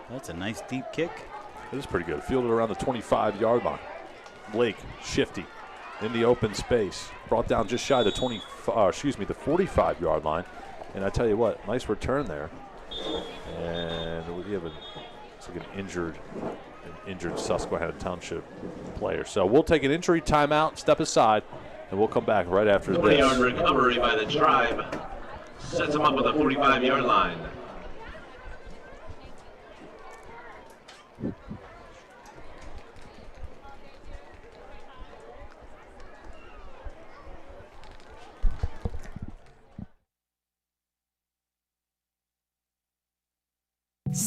That's a nice deep kick.
It is pretty good. Fielded around the 25-yard line. Blake, shifty, in the open space. Brought down just shy of the the 45-yard line. And I tell you what, nice return there. And we have it's like an injured Susquehanna Township player. So we'll take an injury timeout, step aside, and we'll come back right after this.
20-yard recovery by the Tribe. Sets him up with a 45-yard line.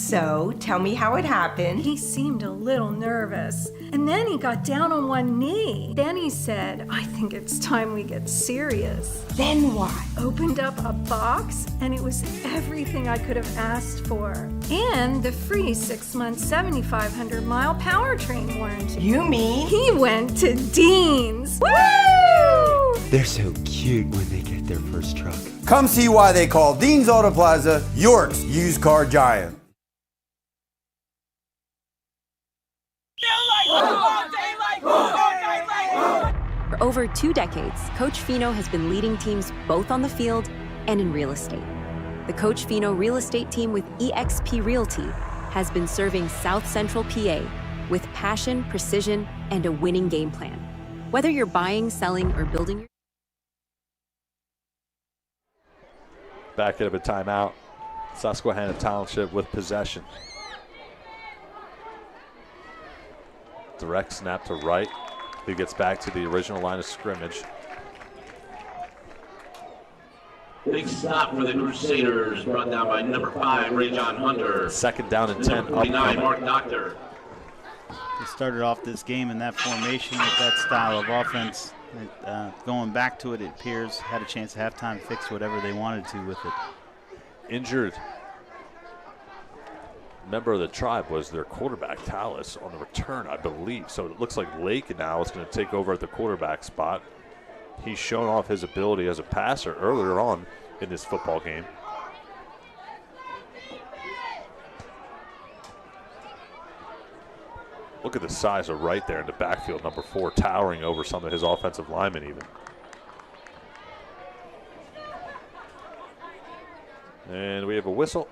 So, tell me how it happened.
He seemed a little nervous, and then he got down on one knee. Then he said, "I think it's time we get serious."
Then what?
Opened up a box, and it was everything I could have asked for. And the free 6-month, 7,500-mile powertrain warranty.
You mean?
He went to Dean's. Woo!
They're so cute when they get their first truck.
Come see why they call Dean's Auto Plaza York's used car giant.
For over 2 decades, Coach Fino has been leading teams both on the field and in real estate. The Coach Fino real estate team with eXp Realty has been serving South Central PA with passion, precision, and a winning game plan. Whether you're buying, selling, or building your
Back out of a timeout. Susquehanna Township with possession. Direct snap to right. He gets back to the original line of scrimmage.
Big stop for the Crusaders, brought down by number 5, Ray John Hunter.
Second down and 10.
Number 49, Mark Doctor.
He started off this game in that formation with that style of offense. Going back to it, it appears, had a chance at halftime to fix whatever they wanted to with it.
Injured member of the tribe was their quarterback, Tallis, on the return, I believe. So it looks like Lake now is going to take over at the quarterback spot. He's shown off his ability as a passer earlier on in this football game. Look at the size of right there in the backfield, number 4, towering over some of his offensive linemen even. And we have a whistle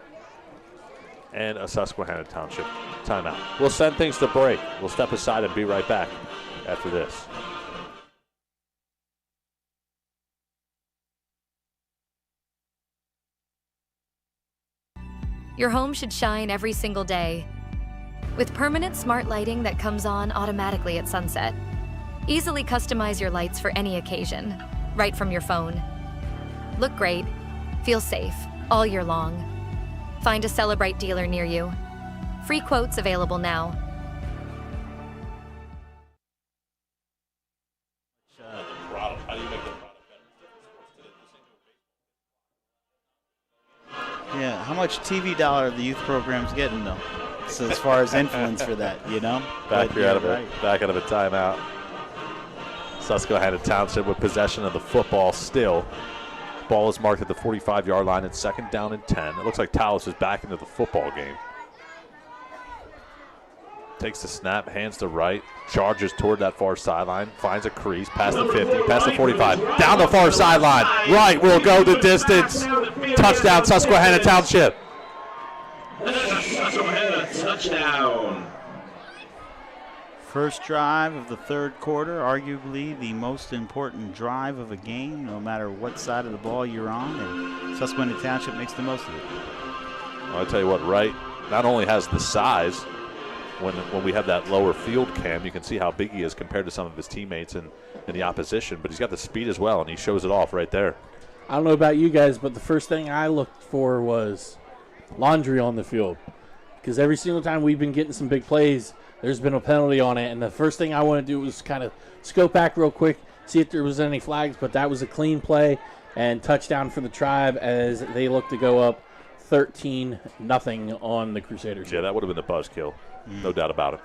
and a Susquehanna Township timeout. We'll send things to break. We'll step aside and be right back after this.
Your home should shine every single day. With permanent smart lighting that comes on automatically at sunset. Easily customize your lights for any occasion, right from your phone. Look great, feel safe, all year long. Find a Celebrite dealer near you. Free quotes available now.
Yeah, how much TV dollar are the youth programs getting though? So as far as influence for that, you know?
Back out of a timeout. Susquehanna Township with possession of the football still. Ball is marked at the 45-yard line. It's second down and 10. It looks like Tallis is back into the football game. Takes the snap, hands to right, charges toward that far sideline, finds a crease, past the 50, past the 45, down the far sideline. Right will go the distance. Touchdown, Susquehanna Township.
Susquehanna touchdown.
First drive of the third quarter, arguably the most important drive of a game, no matter what side of the ball you're on, and Susquehanna Township makes the most of it.
Well, I'll tell you what, Wright not only has the size, when we have that lower field cam, you can see how big he is compared to some of his teammates in the opposition, but he's got the speed as well, and he shows it off right there.
I don't know about you guys, but the first thing I looked for was laundry on the field, because every single time we've been getting some big plays, there's been a penalty on it, and the first thing I want to do was kind of scope back real quick, see if there was any flags, but that was a clean play and touchdown for the Tribe as they look to go up 13-0 on the Crusaders.
Yeah, that would have been the buzzkill, no doubt about it.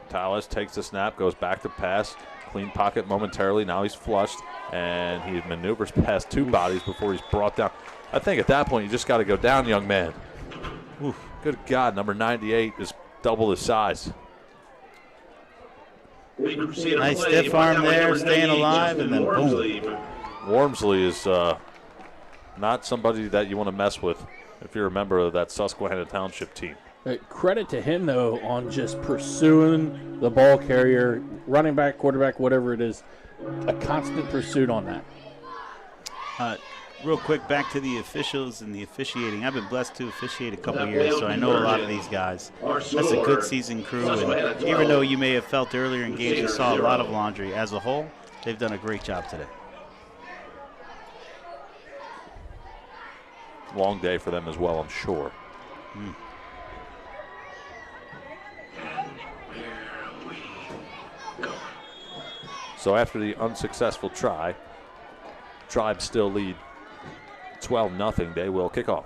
Tallis takes the snap, goes back to pass, clean pocket momentarily. Now he's flushed, and he maneuvers past two bodies before he's brought down. I think at that point you just got to go down, young man. Oof, good God, number 98 is double his size.
Nice stiff arm there, staying alive, and then boom.
Wormsley is not somebody that you want to mess with if you're a member of that Susquehanna Township team.
Credit to him, though, on just pursuing the ball carrier, running back, quarterback, whatever it is, a constant pursuit on that.
Real quick, back to the officials and the officiating. I've been blessed to officiate a couple years, so I know a lot of these guys. That's a good seasoned crew, and even though you may have felt earlier in games you saw a lot of laundry, as a whole, they've done a great job today.
long day for them as well, I'm sure. So after the unsuccessful try, Tribe still lead 12-0. They will kick off.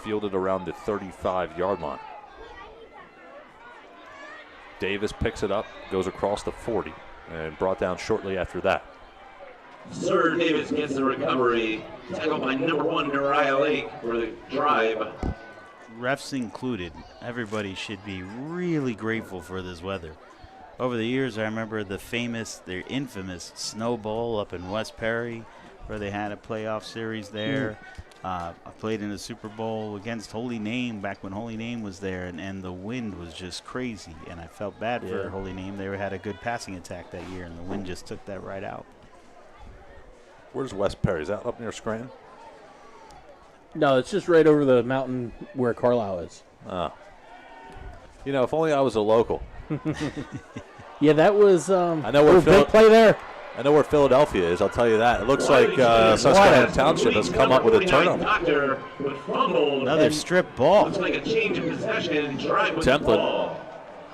Fielded around the 35-yard line. Davis picks it up, goes across the 40, and brought down shortly after that.
Sir Davis gets the recovery. Tackled by number 1, Nariah Lake for the Tribe.
Refs included, everybody should be really grateful for this weather. Over the years, I remember their infamous Snow Bowl up in West Perry, where they had a playoff series there. I played in a Super Bowl against Holy Name back when Holy Name was there, and the wind was just crazy. And I felt bad for Holy Name. They had a good passing attack that year, and the wind just took that right out.
Where's West Perry? Is that up near Scranton?
No, it's just right over the mountain where Carlisle is.
Oh. You know, if only I was a local.
Yeah, that was
I know where
big play there.
I know where Philadelphia is, I'll tell you that. It looks like Susquehanna Township has come up with a turnover.
Another strip ball.
Looks like a change of possession. Tribe with the
Templin
ball.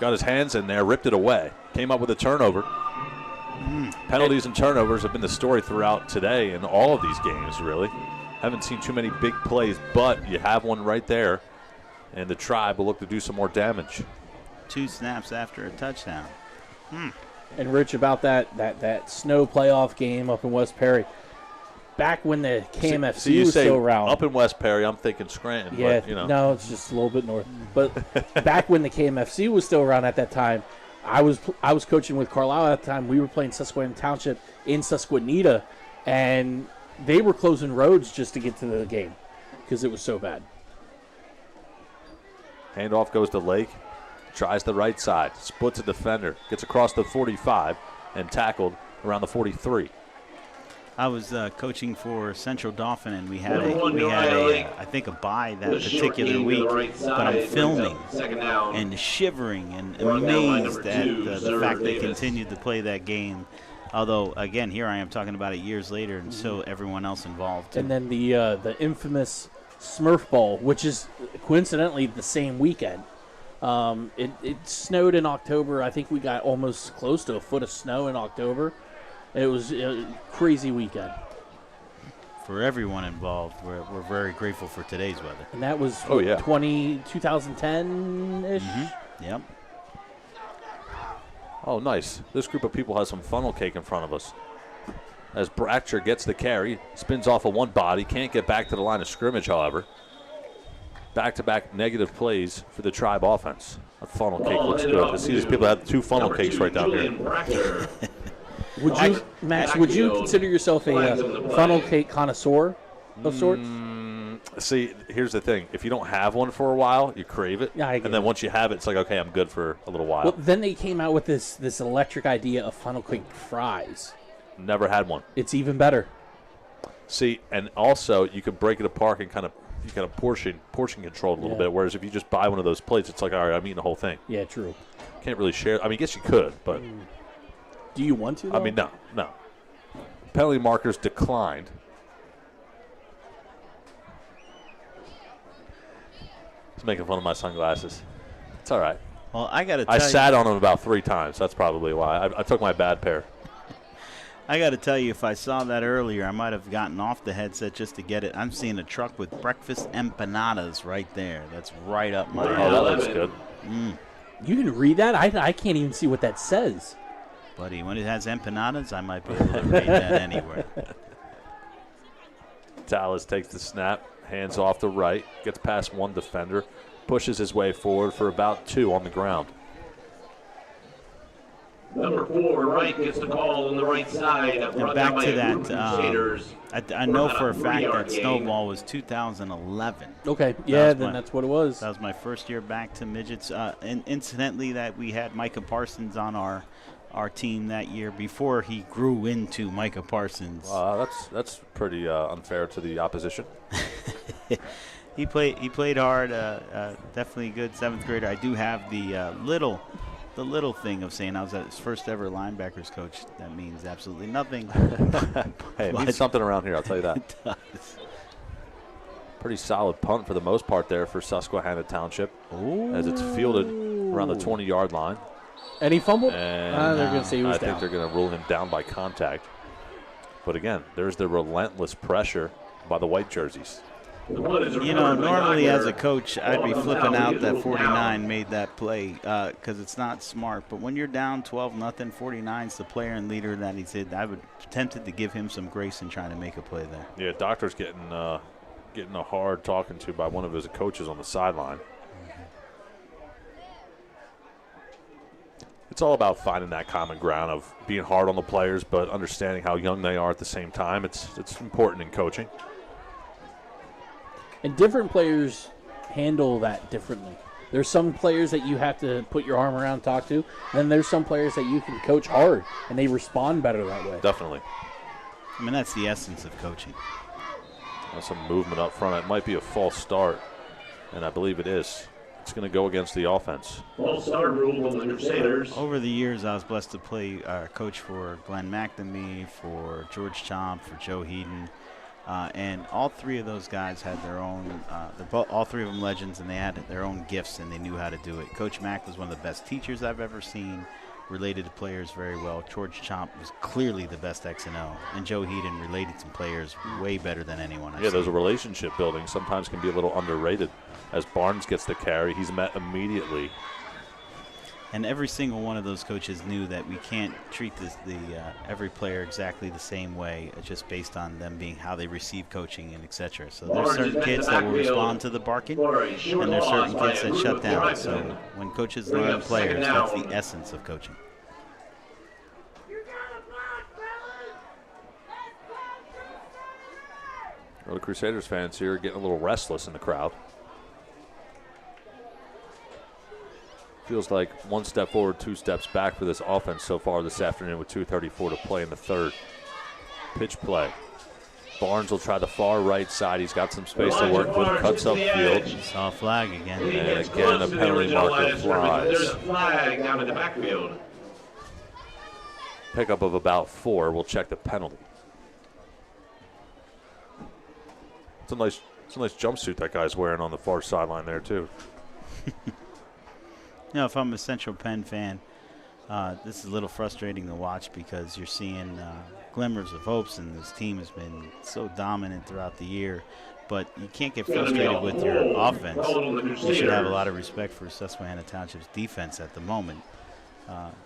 got his hands in there, ripped it away, came up with a turnover. Penalties and turnovers have been the story throughout today in all of these games, really. Haven't seen too many big plays, but you have one right there, and the Tribe will look to do some more damage. 2
snaps after a touchdown.
And Rich, about that snow playoff game up in West Perry, back when the KMFC was still around.
Up in West Perry, I'm thinking Scranton.
Yeah,
but, you know.
No, it's just a little bit north. But back when the KMFC was still around at that time, I was coaching with Carlisle at the time. We were playing Susquehanna Township in Susquehanna, and they were closing roads just to get to the game because it was so bad.
Handoff goes to Lake. Tries the right side, splits a defender, gets across the 45, and tackled around the 43.
I was coaching for Central Dauphin, and we had I think a bye that particular week. But I'm filming and shivering and amazed at the fact they continued to play that game. Although, again, here I am talking about it years later, and so everyone else involved.
And then the infamous Smurf Bowl, which is coincidentally the same weekend. It snowed in October. I think we got almost close to a foot of snow in October. It was a crazy weekend.
For everyone involved, we're very grateful for today's weather.
And that was 2010-ish?
Yep.
Oh, nice. This group of people has some funnel cake in front of us. As Bratcher gets the carry, spins off of one body, can't get back to the line of scrimmage, however. Back-to-back negative plays for the Tribe offense. That funnel cake looks good. I see these people have 2 funnel cakes right down here.
Would you consider yourself a funnel cake connoisseur of sorts?
See, here's the thing. If you don't have one for a while, you crave it.
Yeah,
and then once you have it, it's like, okay, I'm good for a little while.
Well, then they came out with this electric idea of funnel cake fries.
Never had one.
It's even better.
See, and also you can break it apart and kind of portion control it a little bit. Whereas if you just buy one of those plates, it's like, all right, I'm eating the whole thing.
Yeah, true.
Can't really share. I mean, I guess you could, but
do you want to, though?
I mean, no. Penalty markers declined. He's making fun of my sunglasses. It's all right.
Well, I got to tell you,
I sat on them about 3 times. That's probably why. I took my bad pair.
I got to tell you, if I saw that earlier, I might have gotten off the headset just to get it. I'm seeing a truck with breakfast empanadas right there. That's right up my alley.
Oh, that looks good.
You can read that? I can't even see what that says.
Buddy, when it has empanadas, I might be able to read that anywhere.
Tallis takes the snap, hands off to right, gets past one defender, pushes his way forward for about 2 on the ground.
Number 4, right, gets the call on the right side.
And back to that, I know for a fact that Snowball was 2011.
Okay, yeah, that's what it was.
That was my first year back to midgets. And incidentally, that we had Micah Parsons on our team that year before he grew into Micah Parsons.
That's pretty unfair to the opposition.
He played hard. Definitely a good 7th grader. I do have the little the little thing of saying I was at his first ever linebackers coach, that means absolutely nothing.
Hey, it means something around here, I'll tell you that.
It does.
Pretty solid punt for the most part there for Susquehanna Township.
Ooh.
As it's fielded around the 20-yard line.
And he fumbled?
And
they're going to say he was
I think they're going to rule him down by contact. But again, there's the relentless pressure by the white jerseys.
You know, normally as a coach, I'd be flipping out that 49 made that play because it's not smart. But when you're down 12-0, 49's the player and leader that he said, I would tempted to give him some grace in trying to make a play there.
Yeah, Doctor's getting a hard talking to by one of his coaches on the sideline. It's all about finding that common ground of being hard on the players, but understanding how young they are at the same time. It's important in coaching.
And different players handle that differently. There's some players that you have to put your arm around and talk to, and then there's some players that you can coach hard, and they respond better that way.
Definitely.
I mean, that's the essence of coaching.
Some movement up front. It might be a false start, and I believe it is. It's going to go against the offense.
False start rule on the Crusaders.
Over the years, I was blessed to play coach for Glenn McNamee, for George Chomp, for Joe Heaton. And all three of those guys had their own, all three of them legends, and they had their own gifts, and they knew how to do it. Coach Mack was one of the best teachers I've ever seen, related to players very well. George Chomp was clearly the best X&O, and Joe Heaton related to players way better than anyone I've seen.
There's a relationship building. Sometimes can be a little underrated. As Barnes gets the carry, he's met immediately.
And every single one of those coaches knew that we can't treat every player exactly the same way, just based on them being how they receive coaching and etc. So there's certain kids that will respond to the barking, and there's certain kids that shut down. So when coaches learn players, that's the essence of coaching.
Well, the Crusaders fans here are getting a little restless in the crowd. Feels like one step forward, two steps back for this offense so far this afternoon with 2:34 to play in the third. Pitch play. Barnes will try the far right side. He's got some space to work with. Cuts upfield.
Saw a flag again.
And again, a penalty marker flies.
There's a flag down in the backfield.
Pickup of about 4. We'll check the penalty. It's a nice jumpsuit that guy's wearing on the far sideline there, too.
You know, if I'm a Central Penn fan, this is a little frustrating to watch because you're seeing glimmers of hopes, and this team has been so dominant throughout the year. But you can't get frustrated with your offense. You should have a lot of respect for Susquehanna Township's defense at the moment,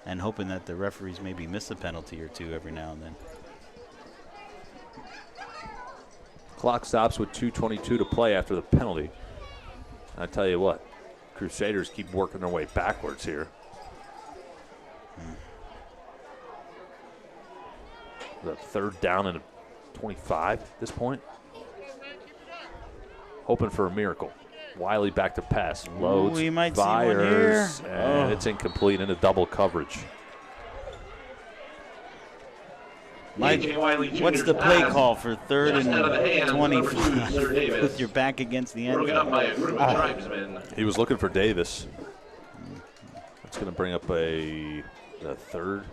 and hoping that the referees maybe miss a penalty or two every now and then.
Clock stops with 2:22 to play after the penalty. I tell you what, Crusaders keep working their way backwards here. The third down and 25 at this point. Hoping for a miracle. Wiley back to pass. Loads,
we might
fires,
see one here.
And it's incomplete into double coverage.
Mike, what's the play call for 3rd and 25 with your back against the end zone?
He was looking for Davis. That's going to bring up the third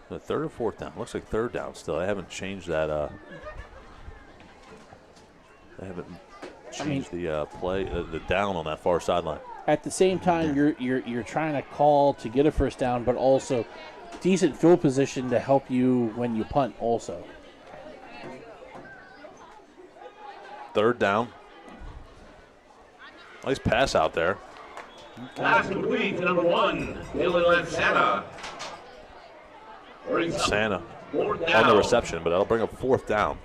or fourth down. Looks like third down still. I haven't changed that. They haven't changed the play, the down on that far sideline.
At the same time, you're trying to call to get a first down, but also decent field position to help you when you punt also.
Third down. Nice pass out there.
Pass complete to number 1, Dylan Santa.
Santa on the reception, but that'll bring up fourth down.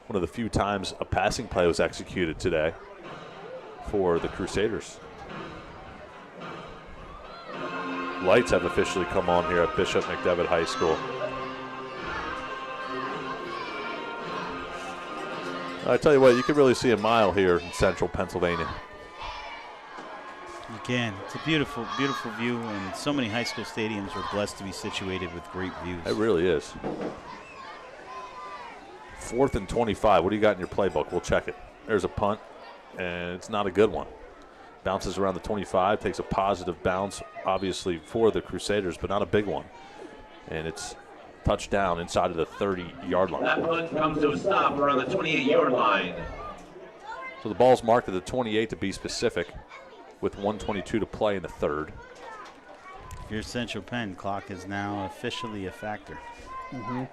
One of the few times a passing play was executed today for the Crusaders. Lights have officially come on here at Bishop McDevitt High School. I tell you what, you can really see a mile here in central Pennsylvania.
You can. It's a beautiful, beautiful view, and so many high school stadiums are blessed to be situated with great views.
It really is. 4th and 25. What do you got in your playbook? We'll check it. There's a punt, and it's not a good one. Bounces around the 25, takes a positive bounce, obviously, for the Crusaders, but not a big one. And it's touchdown inside of the 30-yard line.
That punt comes to a stop around the 28-yard line.
So the ball's marked at the 28 to be specific, with 1:22 to play in the third.
If you're Central Penn, clock is now officially a factor.
Mm-hmm.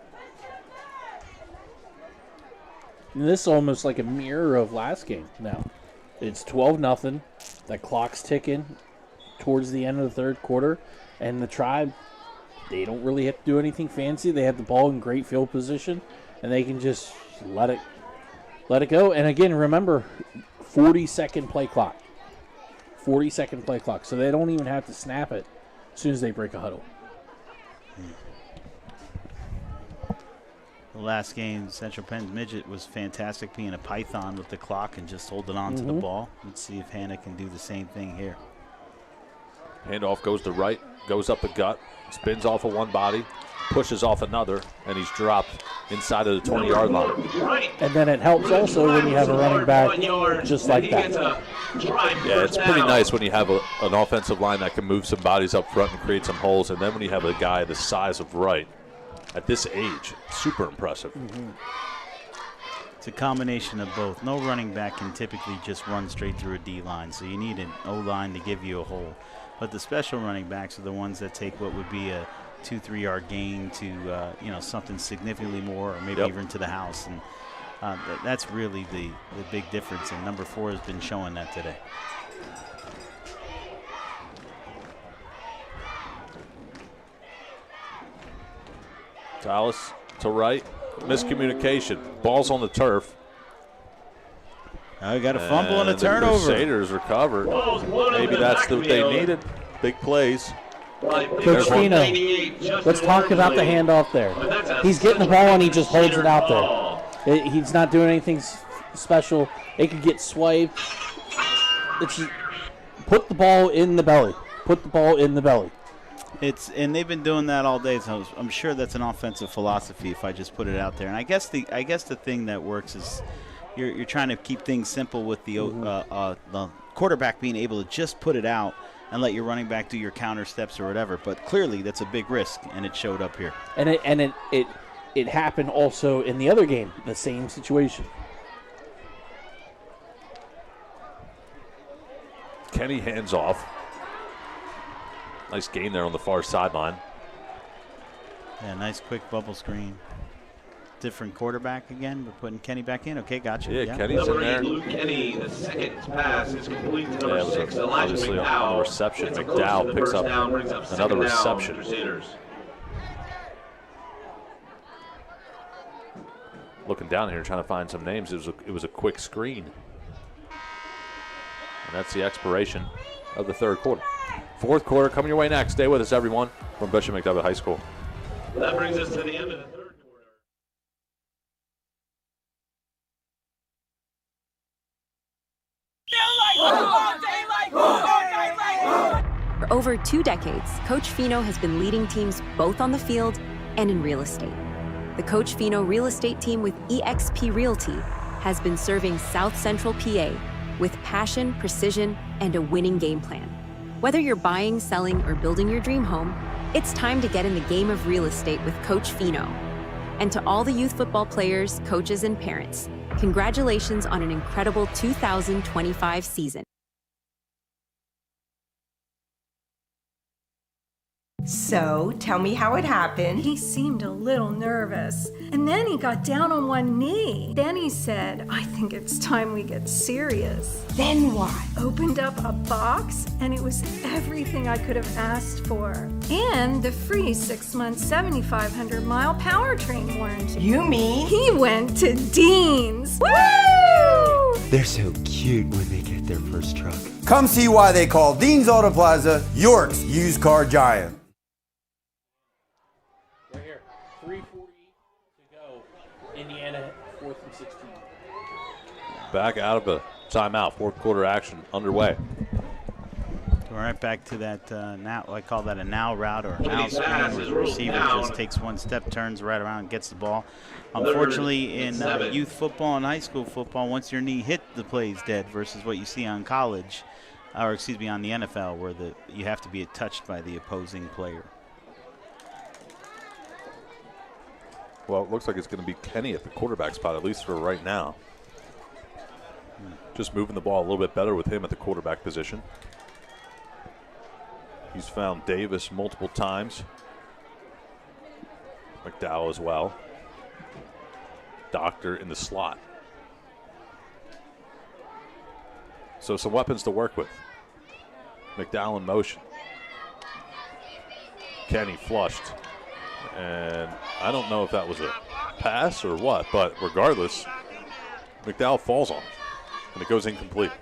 This is almost like a mirror of last game now. It's 12-0. That clock's ticking towards the end of the third quarter. And the Tribe, they don't really have to do anything fancy. They have the ball in great field position, and they can just let it go. And again, remember, 40-second play clock. 40-second play clock. So they don't even have to snap it as soon as they break a huddle.
The last game, Central Penn's midget was fantastic, being a python with the clock and just holding on to the ball. Let's see if Hannah can do the same thing here.
Handoff goes to right, goes up the gut, spins off of one body, pushes off another, and he's dropped inside of the 20-yard line.
And then it helps also when you have a running back just like that.
Yeah, it's pretty nice when you have an offensive line that can move some bodies up front and create some holes, and then when you have a guy the size of Wright at this age, super impressive.
It's a combination of both. No running back can typically just run straight through a D-line, so you need an O-line to give you a hole. But the special running backs are the ones that take what would be a 2-3 yard gain to something significantly more, or maybe even to the house. And that's really the big difference, and number 4 has been showing that today.
Tallis to right, miscommunication. Ball's on the turf.
I got a fumble and a turnover.
The Crusaders recovered. Maybe that's what they needed. Big plays.
Coach Fino, let's talk about the handoff there. He's getting the ball and he just holds it out there. He's not doing anything special. It could get swiped. Put the ball in the belly. Put the ball in the belly.
And they've been doing that all day, so I'm sure that's an offensive philosophy if I just put it out there. And I guess the thing that works is you're trying to keep things simple with the quarterback being able to just put it out and let your running back do your counter steps or whatever. But clearly that's a big risk, and it showed up here.
And it happened also in the other game, the same situation.
Kenny hands off. Nice gain there on the far sideline.
Yeah, nice quick bubble screen. Different quarterback again. We're putting Kenny back in. Okay, gotcha.
Yeah, Kenny's in there.
Luke Kenny, the second pass is complete to number 6, Elijah
obviously
McDowell.
on the reception. McDowell picks up another reception. Looking down here, trying to find some names. It was a quick screen. And that's the expiration of the third quarter. Fourth quarter coming your way next. Stay with us, everyone, from Bishop McDowell High School.
That brings us to the end of the third
quarter. For over 2 decades, Coach Fino has been leading teams both on the field and in real estate. The Coach Fino real estate team with eXp Realty has been serving South Central PA with passion, precision, and a winning game plan. Whether you're buying, selling, or building your dream home, it's time to get in the game of real estate with Coach Fino. And to all the youth football players, coaches, and parents, congratulations on an incredible 2025 season.
So, tell me how it happened.
He seemed a little nervous, and then he got down on one knee. Then he said, I think it's time we get serious.
Then what?
Opened up a box, and it was everything I could have asked for. And the free 6-month, 7,500-mile powertrain warranty.
You mean?
He went to Dean's. Woo!
They're so cute when they get their first truck.
Come see why they call Dean's Auto Plaza York's used car giant.
Right here, 3:40 to go. Indiana, 4th and 16.
Back out of a timeout. Fourth quarter action underway.
We're right back to that now. I call that a now route or a now screen, where the receiver just takes one step, turns right around, and gets the ball. Unfortunately, in youth football and high school football, once your knee hit, the play's dead versus what you see on college. or excuse me, on the NFL, where you have to be touched by the opposing player.
Well, it looks like it's going to be Kenny at the quarterback spot, at least for right now. Just moving the ball a little bit better with him at the quarterback position. He's found Davis multiple times. McDowell as well. Doctor in the slot. So some weapons to work with. McDowell in motion. Kenny flushed. And I don't know if that was a pass or what, but regardless, McDowell falls on it, and it goes incomplete.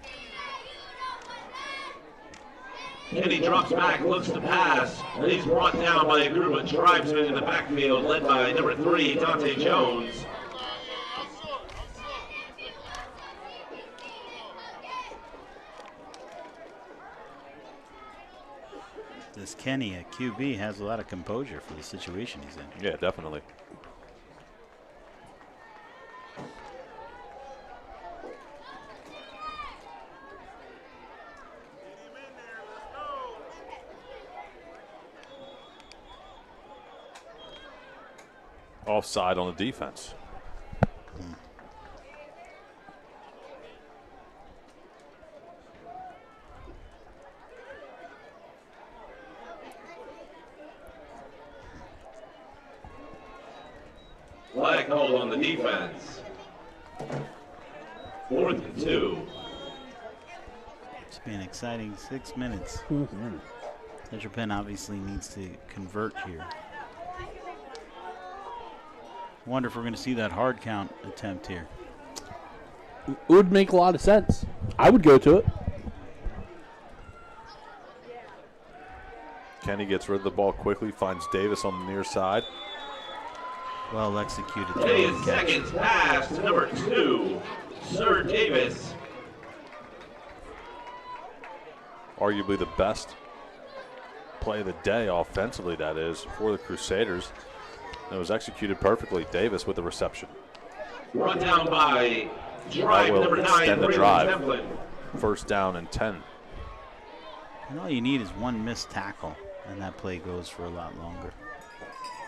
Kenny drops back, looks to pass, and he's brought down by a group of tribesmen in the backfield, led by number 3, Dante Jones.
This Kenny at QB has a lot of composure for the situation he's in.
Yeah, definitely. Offside on the defense.
Flag hold on the defense. 4th and 2.
It's been an exciting 6 minutes. Central Penn obviously needs to convert here. Wonder if we're going to see that hard count attempt here.
It would make a lot of sense. I would go to it.
Kenny gets rid of the ball quickly, finds Davis on the near side.
Well executed.
10 seconds pass to number 2, Sir Davis.
Arguably the best play of the day offensively, that is, for the Crusaders. And it was executed perfectly. Davis with the reception.
Brought down by drive
will
number 9,
extend the
Braylon
drive.
Templin.
First down and 10.
And all you need is one missed tackle, and that play goes for a lot longer.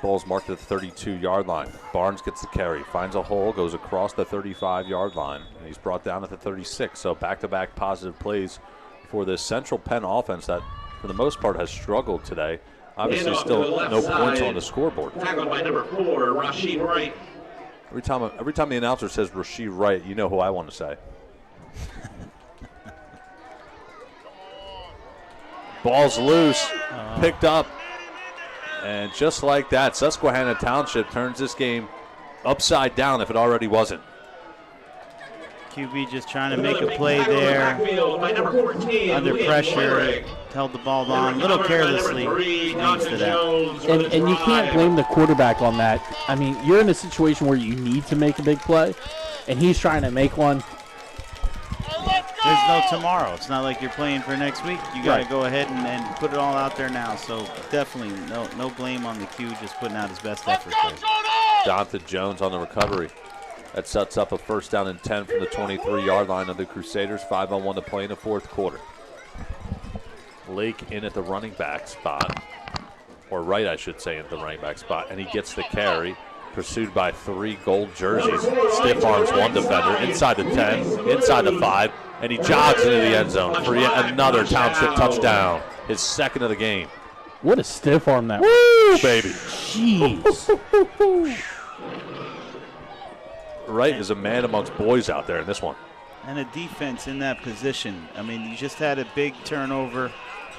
Ball's marked at the 32-yard line. Barnes gets the carry, finds a hole, goes across the 35-yard line, and he's brought down at the 36. So back-to-back positive plays for this Central Penn offense that, for the most part, has struggled today. Obviously, still no points on the scoreboard.
Tackled by number 4, Rashid Wright.
Every time the announcer says Rashid Wright, you know who I want to say. Ball's loose, picked up, and just like that, Susquehanna Township turns this game upside down if it already wasn't.
QB just trying to make a play there. Under pressure, held the ball on a little carelessly. Leads to that.
And you can't blame the quarterback on that. I mean, you're in a situation where you need to make a big play, and he's trying to make one.
There's no tomorrow. It's not like you're playing for next week. You got to go ahead and put it all out there now. So definitely no blame on the Q, just putting out his best effort there.
Dante Jones on the recovery. That sets up a first down and 10 from the 23-yard line of the Crusaders. 5-on-1 to play in the fourth quarter. Lake in at the running back spot, or right, I should say, at the running back spot, and he gets the carry, pursued by 3 gold jerseys. Stiff arms one defender, inside the 10, inside the 5, and he jogs into the end zone for yet another Township touchdown, his second of the game.
What a stiff arm that
was. Woo, baby.
Jeez.
Wright is a man amongst boys out there in this one.
And a defense in that position. I mean, you just had a big turnover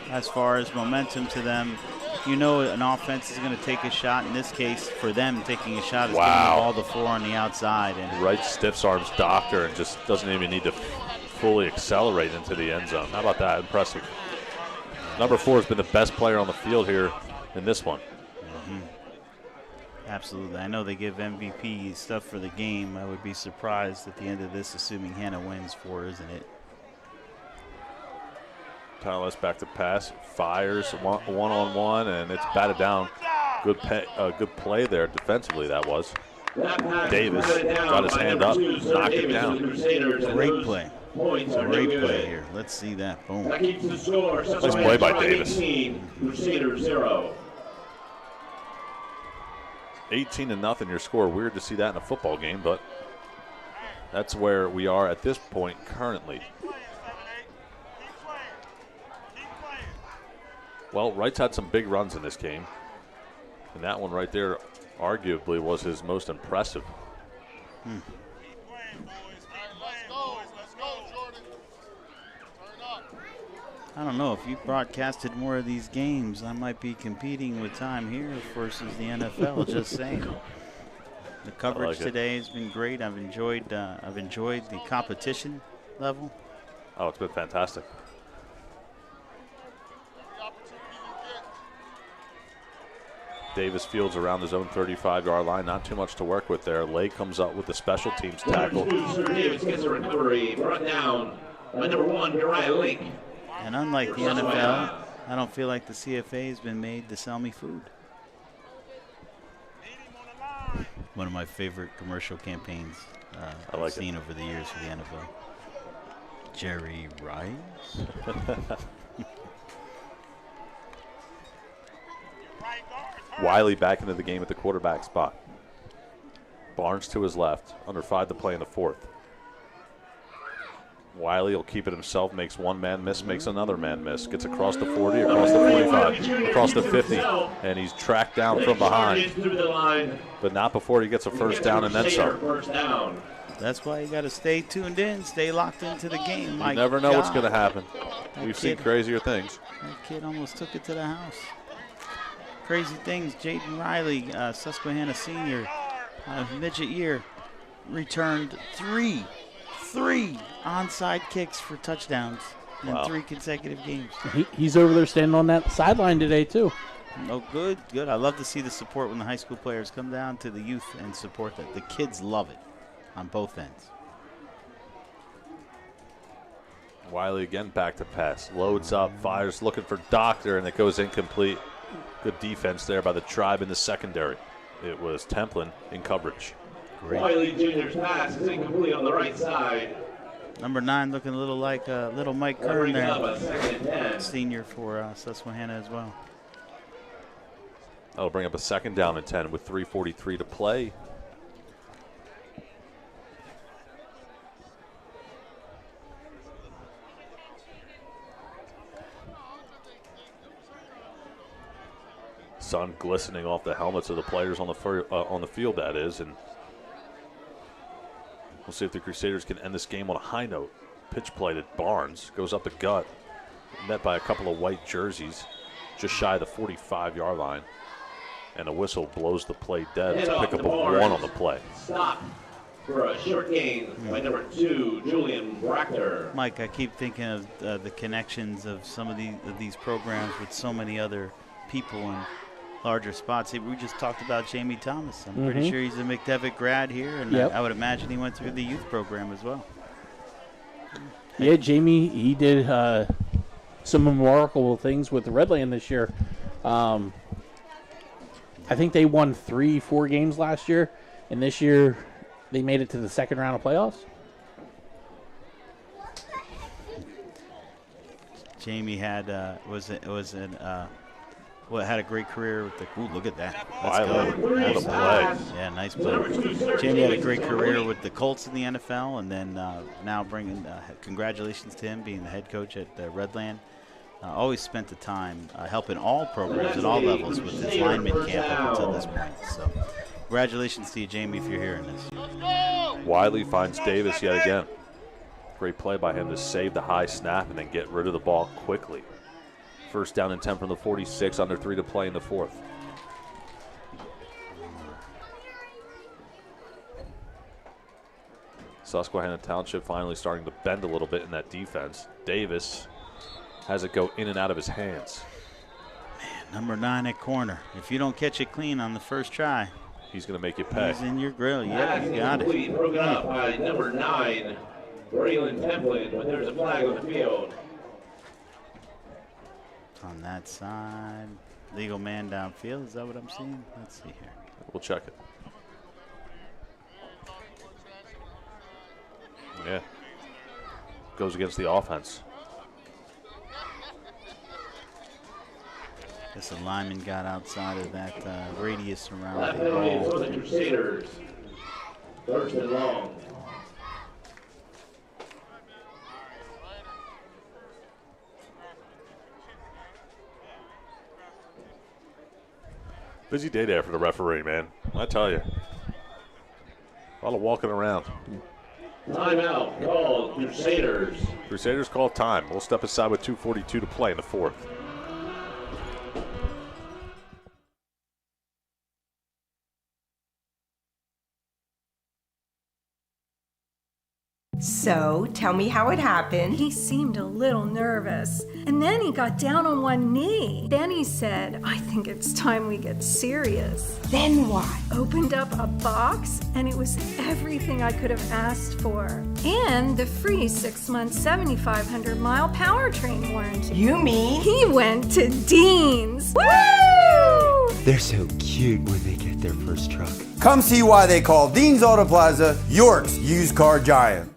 as far as momentum to them. You know an offense is going to take a shot. In this case, for them, taking a shot is getting the ball to 4 on the outside. And
Wright stiffs arms Doctor and just doesn't even need to fully accelerate into the end zone. How about that? Impressive. Number 4 has been the best player on the field here in this one.
Absolutely. I know they give MVP stuff for the game. I would be surprised at the end of this, assuming Hannah wins 4, isn't it?
Palace back to pass, fires one-on-one, and it's batted down. Good play there defensively, that was. Davis got his hand up, knocked it down.
Great play.
Points are no
Great play
good.
here. Let's see that. Boom.
That keeps the score.
Nice play by Davis.
18, Crusaders 0.
18-0 your score. Weird to see that in a football game, but that's where we are at this point currently. Well, Wright's had some big runs in this game, and that one right there arguably was his most impressive.
I don't know. If you broadcasted more of these games, I might be competing with time here versus the NFL. Just saying. The coverage today has been great. I've enjoyed the competition level.
Oh, it's been fantastic. Davis fields around his own 35-yard line. Not too much to work with there. Lay comes up with the special teams tackle.
Davis gets a recovery. Brought down by number 1, Uriah Link.
And unlike the NFL, I don't feel like the CFA has been made to sell me food. One of my favorite commercial campaigns I've seen over the years for the NFL. Jerry Rice.
Wiley back into the game at the quarterback spot. Barnes to his left. Under 5 to play in the 4th. Wiley will keep it himself, makes one man miss, makes another man miss. Gets across the 40, across the 45, across the 50, and he's tracked down from behind. But not before he gets a first down and then some.
That's why you got to stay tuned in, stay locked into the game.
You never know what's going to happen. We've seen crazier things.
That kid almost took it to the house. Crazy things. Jaden Riley, Susquehanna senior, midget year, returned three onside kicks for touchdowns in 3 consecutive games.
He's over there standing on that sideline today, too.
Oh, good. I love to see the support when the high school players come down to the youth and support that. The kids love it on both ends.
Wiley again back to pass. Loads up, fires, looking for Doctor, and it goes incomplete. Good defense there by the Tribe in the secondary. It was Templin in coverage.
Great. Wiley Jr.'s pass is incomplete on the right side.
Number 9 looking a little like little Mike Kern there. Senior for Susquehanna as well.
That'll bring up a 2nd down and 10 with 3:43 to play. Sun glistening off the helmets of the players on the field, that is, and we'll see if the Crusaders can end this game on a high note. Pitch play to Barnes, goes up the gut, met by a couple of white jerseys, just shy of the 45-yard line, and a whistle blows the play dead. It's a pickup of 1 on the play.
Stop for a short gain by number 2, Julian Brachter.
Mike, I keep thinking of the connections of some of these programs with so many other people and larger spots. We just talked about Jamie Thomas. I'm pretty sure he's a McDevitt grad here, and I would imagine he went through the youth program as well.
Yeah, Jamie, he did some remarkable things with the Redland this year. I think they won 3-4 games last year, and this year they made it to the 2nd round of playoffs.
Jamie had had a great career with the. Ooh, look at that!
What a play!
Yeah, nice play. Jamie had a great career with the Colts in the NFL, and then now bringing. Congratulations to him being the head coach at Redland. Always spent the time helping all programs at all levels with his lineman camp up until this point. So, congratulations to you, Jamie, if you're hearing this.
Wiley finds Davis yet again. Great play by him to save the high snap and then get rid of the ball quickly. 1st down and 10 from the 46, under 3 to play in the 4th. Susquehanna Township finally starting to bend a little bit in that defense. Davis has it go in and out of his hands.
Man, number 9 at corner. If you don't catch it clean on the first try,
he's going to make you pay.
He's in your grill. Yeah, you got it.
Broken up by number 9, Braylon Templin, but there's a flag on the field.
On that side, legal man downfield. Is that what I'm seeing? Let's see here.
We'll check it. Yeah. goes against the offense.
Guess the lineman got outside of that radius around
That
the
penalty is
ball.
for the Crusaders. First and long.
Busy day there for the referee, man. I tell you. A lot of walking around.
Timeout called Crusaders.
Crusaders call time. We'll step aside with 2:42 to play in the fourth.
So, tell me how it happened.
He seemed a little nervous. And then he got down on one knee. Then he said, I think it's time we get serious.
Then what?
Opened up a box, and it was everything I could have asked for. And the free 6-month, 7,500-mile powertrain warranty.
You mean?
He went to Dean's. Woo!
They're so cute when they get their first truck.
Come see why they call Dean's Auto Plaza York's used car giant.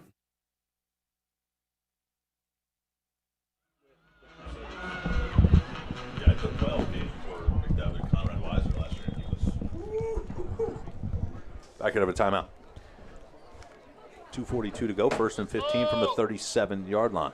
Back out of a timeout. 2:42 to go. First and 15 from the 37-yard line.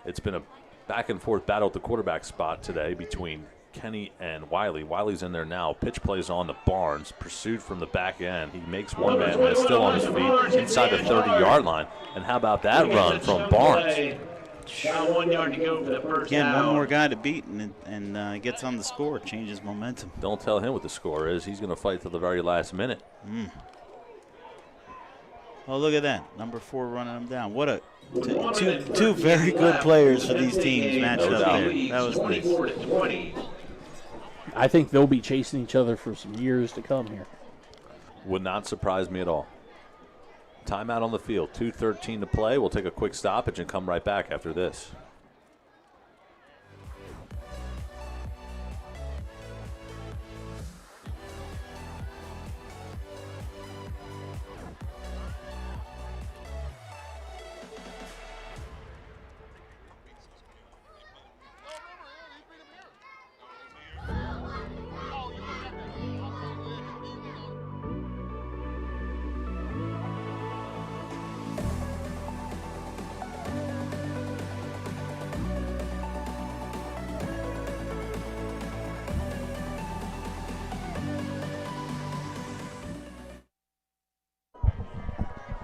It's been a back-and-forth battle at the quarterback spot today between Kenny and Wiley. Wiley's in there now. Pitch plays on to Barnes. Pursued from the back end. He makes one man and is still on his feet inside the 30-yard line. And how about that run from Barnes?
Got 1 yard to go for the first down.
Again, one more guy to beat and gets on the score, changes momentum.
Don't tell him what the score is. He's going to fight till the very last minute.
Oh, look at that. Number 4 running him down. What a two very good players for these teams matched up there. That was nice.
I think they'll be chasing each other for some years to come here.
Would not surprise me at all. Timeout on the field. 2:13 to play. We'll take a quick stoppage and come right back after this.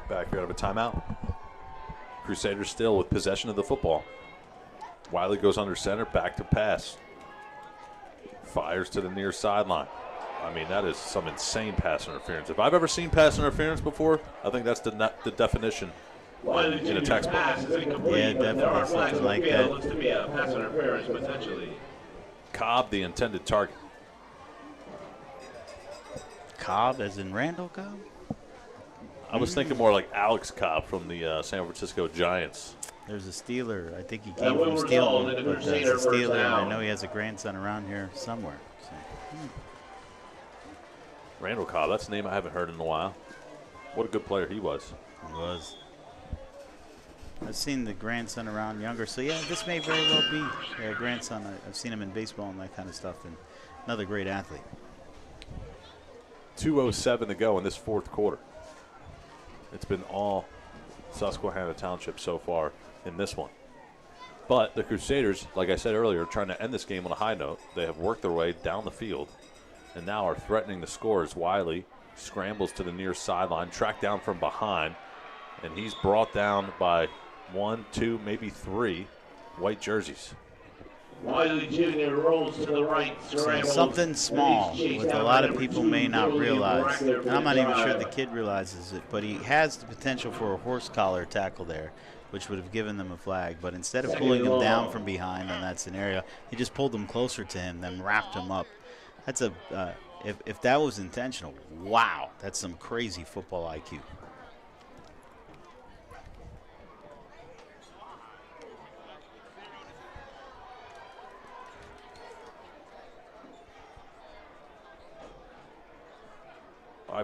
Back here out of a timeout. Crusaders still with possession of the football. Wiley goes under center, back to pass. Fires to the near sideline. I mean, that is some insane pass interference. If I've ever seen pass interference before, I think that's the definition in a textbook.
Yeah, definitely something like that.
Looks to be a pass interference potentially.
Cobb, the intended target.
Cobb, as in Randall Cobb?
I was thinking more like Alex Cobb from the San Francisco Giants.
There's a Steeler. I think he came from Steelman, but there's a Steeler, and I know he has a grandson around here somewhere. So.
Randall Cobb, that's a name I haven't heard in a while. What a good player he was.
He was. I've seen the grandson around younger, so yeah, this may very well be a grandson. I've seen him in baseball and that kind of stuff, and another great athlete.
2:07 to go in this fourth quarter. It's been all Susquehanna Township so far in this one. But the Crusaders, like I said earlier, are trying to end this game on a high note. They have worked their way down the field and now are threatening the score as Wiley scrambles to the near sideline, tracked down from behind, and he's brought down by 1, 2, maybe 3 white jerseys.
Wiley Jr. rolls to the right, scrambles.
Something small, which a lot of people may not realize. And I'm not even sure the kid realizes it, but he has the potential for a horse collar tackle there, which would have given them a flag. But instead of pulling him down from behind in that scenario, he just pulled him closer to him, then wrapped him up. That's a if that was intentional, wow, that's some crazy football IQ.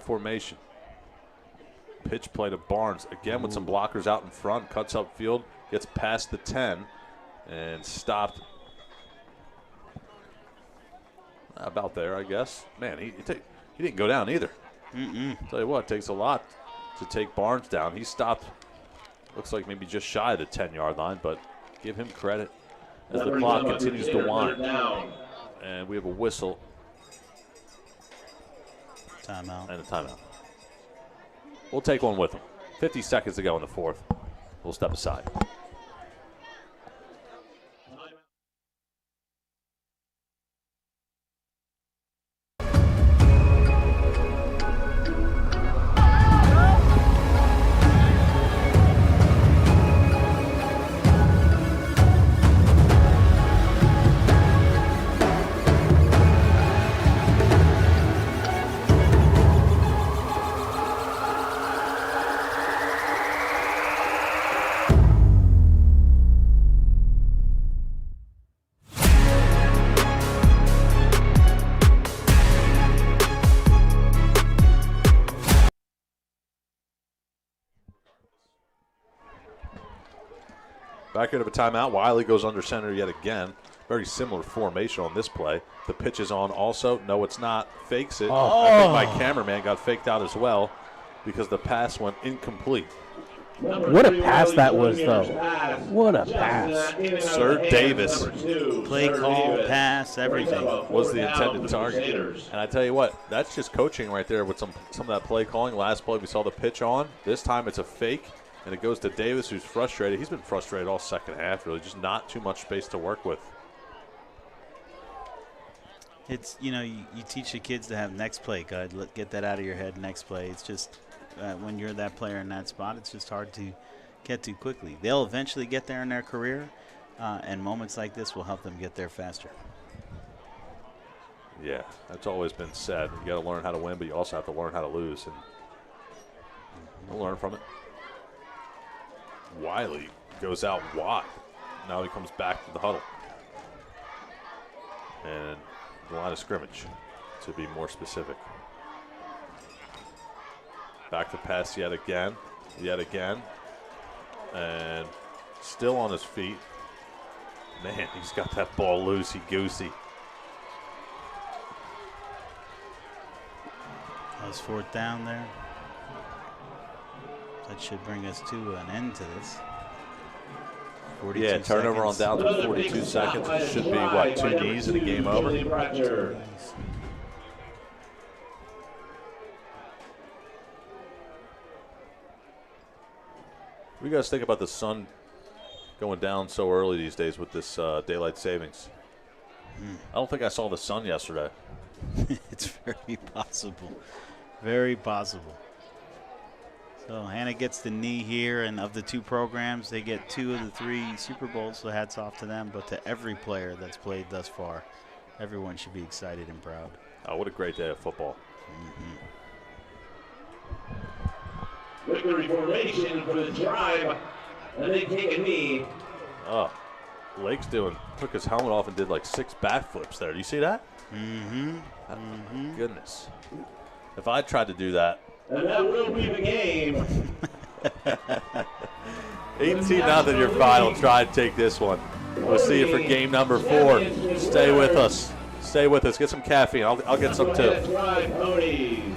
Formation. Pitch play to Barnes. Again with some blockers out in front. Cuts upfield. Gets past the 10. And stopped about there, I guess. Man, he didn't go down either. Tell you what, it takes a lot to take Barnes down. He stopped, looks like maybe just shy of the 10-yard line, but give him credit as the clock continues to wind. And we have a whistle.
Timeout.
And a timeout. We'll take one with him. 50 seconds to go in the fourth. We'll step aside. Back out of a timeout. Wiley goes under center yet again. Very similar formation on this play. The pitch is on also. No, it's not. Fakes it. I think my cameraman got faked out as well because the pass went incomplete.
What a pass that was, though. What a pass.
Sir Davis.
Play call, pass, everything.
Was the intended target. And I tell you what, that's just coaching right there with some of that play calling. Last play we saw the pitch on. This time it's a fake. And it goes to Davis, who's frustrated. He's been frustrated all second half, really. Just not too much space to work with.
It's, you teach the kids to have next play. Get that out of your head, next play. It's just when you're that player in that spot, it's just hard to get to quickly. They'll eventually get there in their career, and moments like this will help them get there faster.
Yeah, that's always been said. You got to learn how to win, but you also have to learn how to lose. And we'll learn from it. Wiley goes out wide. Now he comes back to the huddle. And the line of scrimmage, to be more specific. Back to pass yet again. And still on his feet. Man, he's got that ball loosey-goosey.
That was fourth down there. That should bring us to an end to this. 42
yeah, turnover
seconds.
on down to 42 seconds. It should be, what, 2 knees and a game over?
What
do you guys think about the sun going down so early these days with this daylight savings? I don't think I saw the sun yesterday.
It's very possible. Very possible. So Hannah gets the knee here, and of the 2 programs, they get 2 of the 3 Super Bowls, so hats off to them. But to every player that's played thus far, everyone should be excited and proud.
Oh, what a great day of football.
Victory formation for the drive, and they take a knee.
Oh, Lake's took his helmet off and did like 6 backflips there. Do you see that? Goodness. If I tried to do that.
And that will be the game.
18-0 your final. Try to take this one. We'll see you for game number 4. Stay with us. Get some caffeine. I'll get some too.
Drive ponies.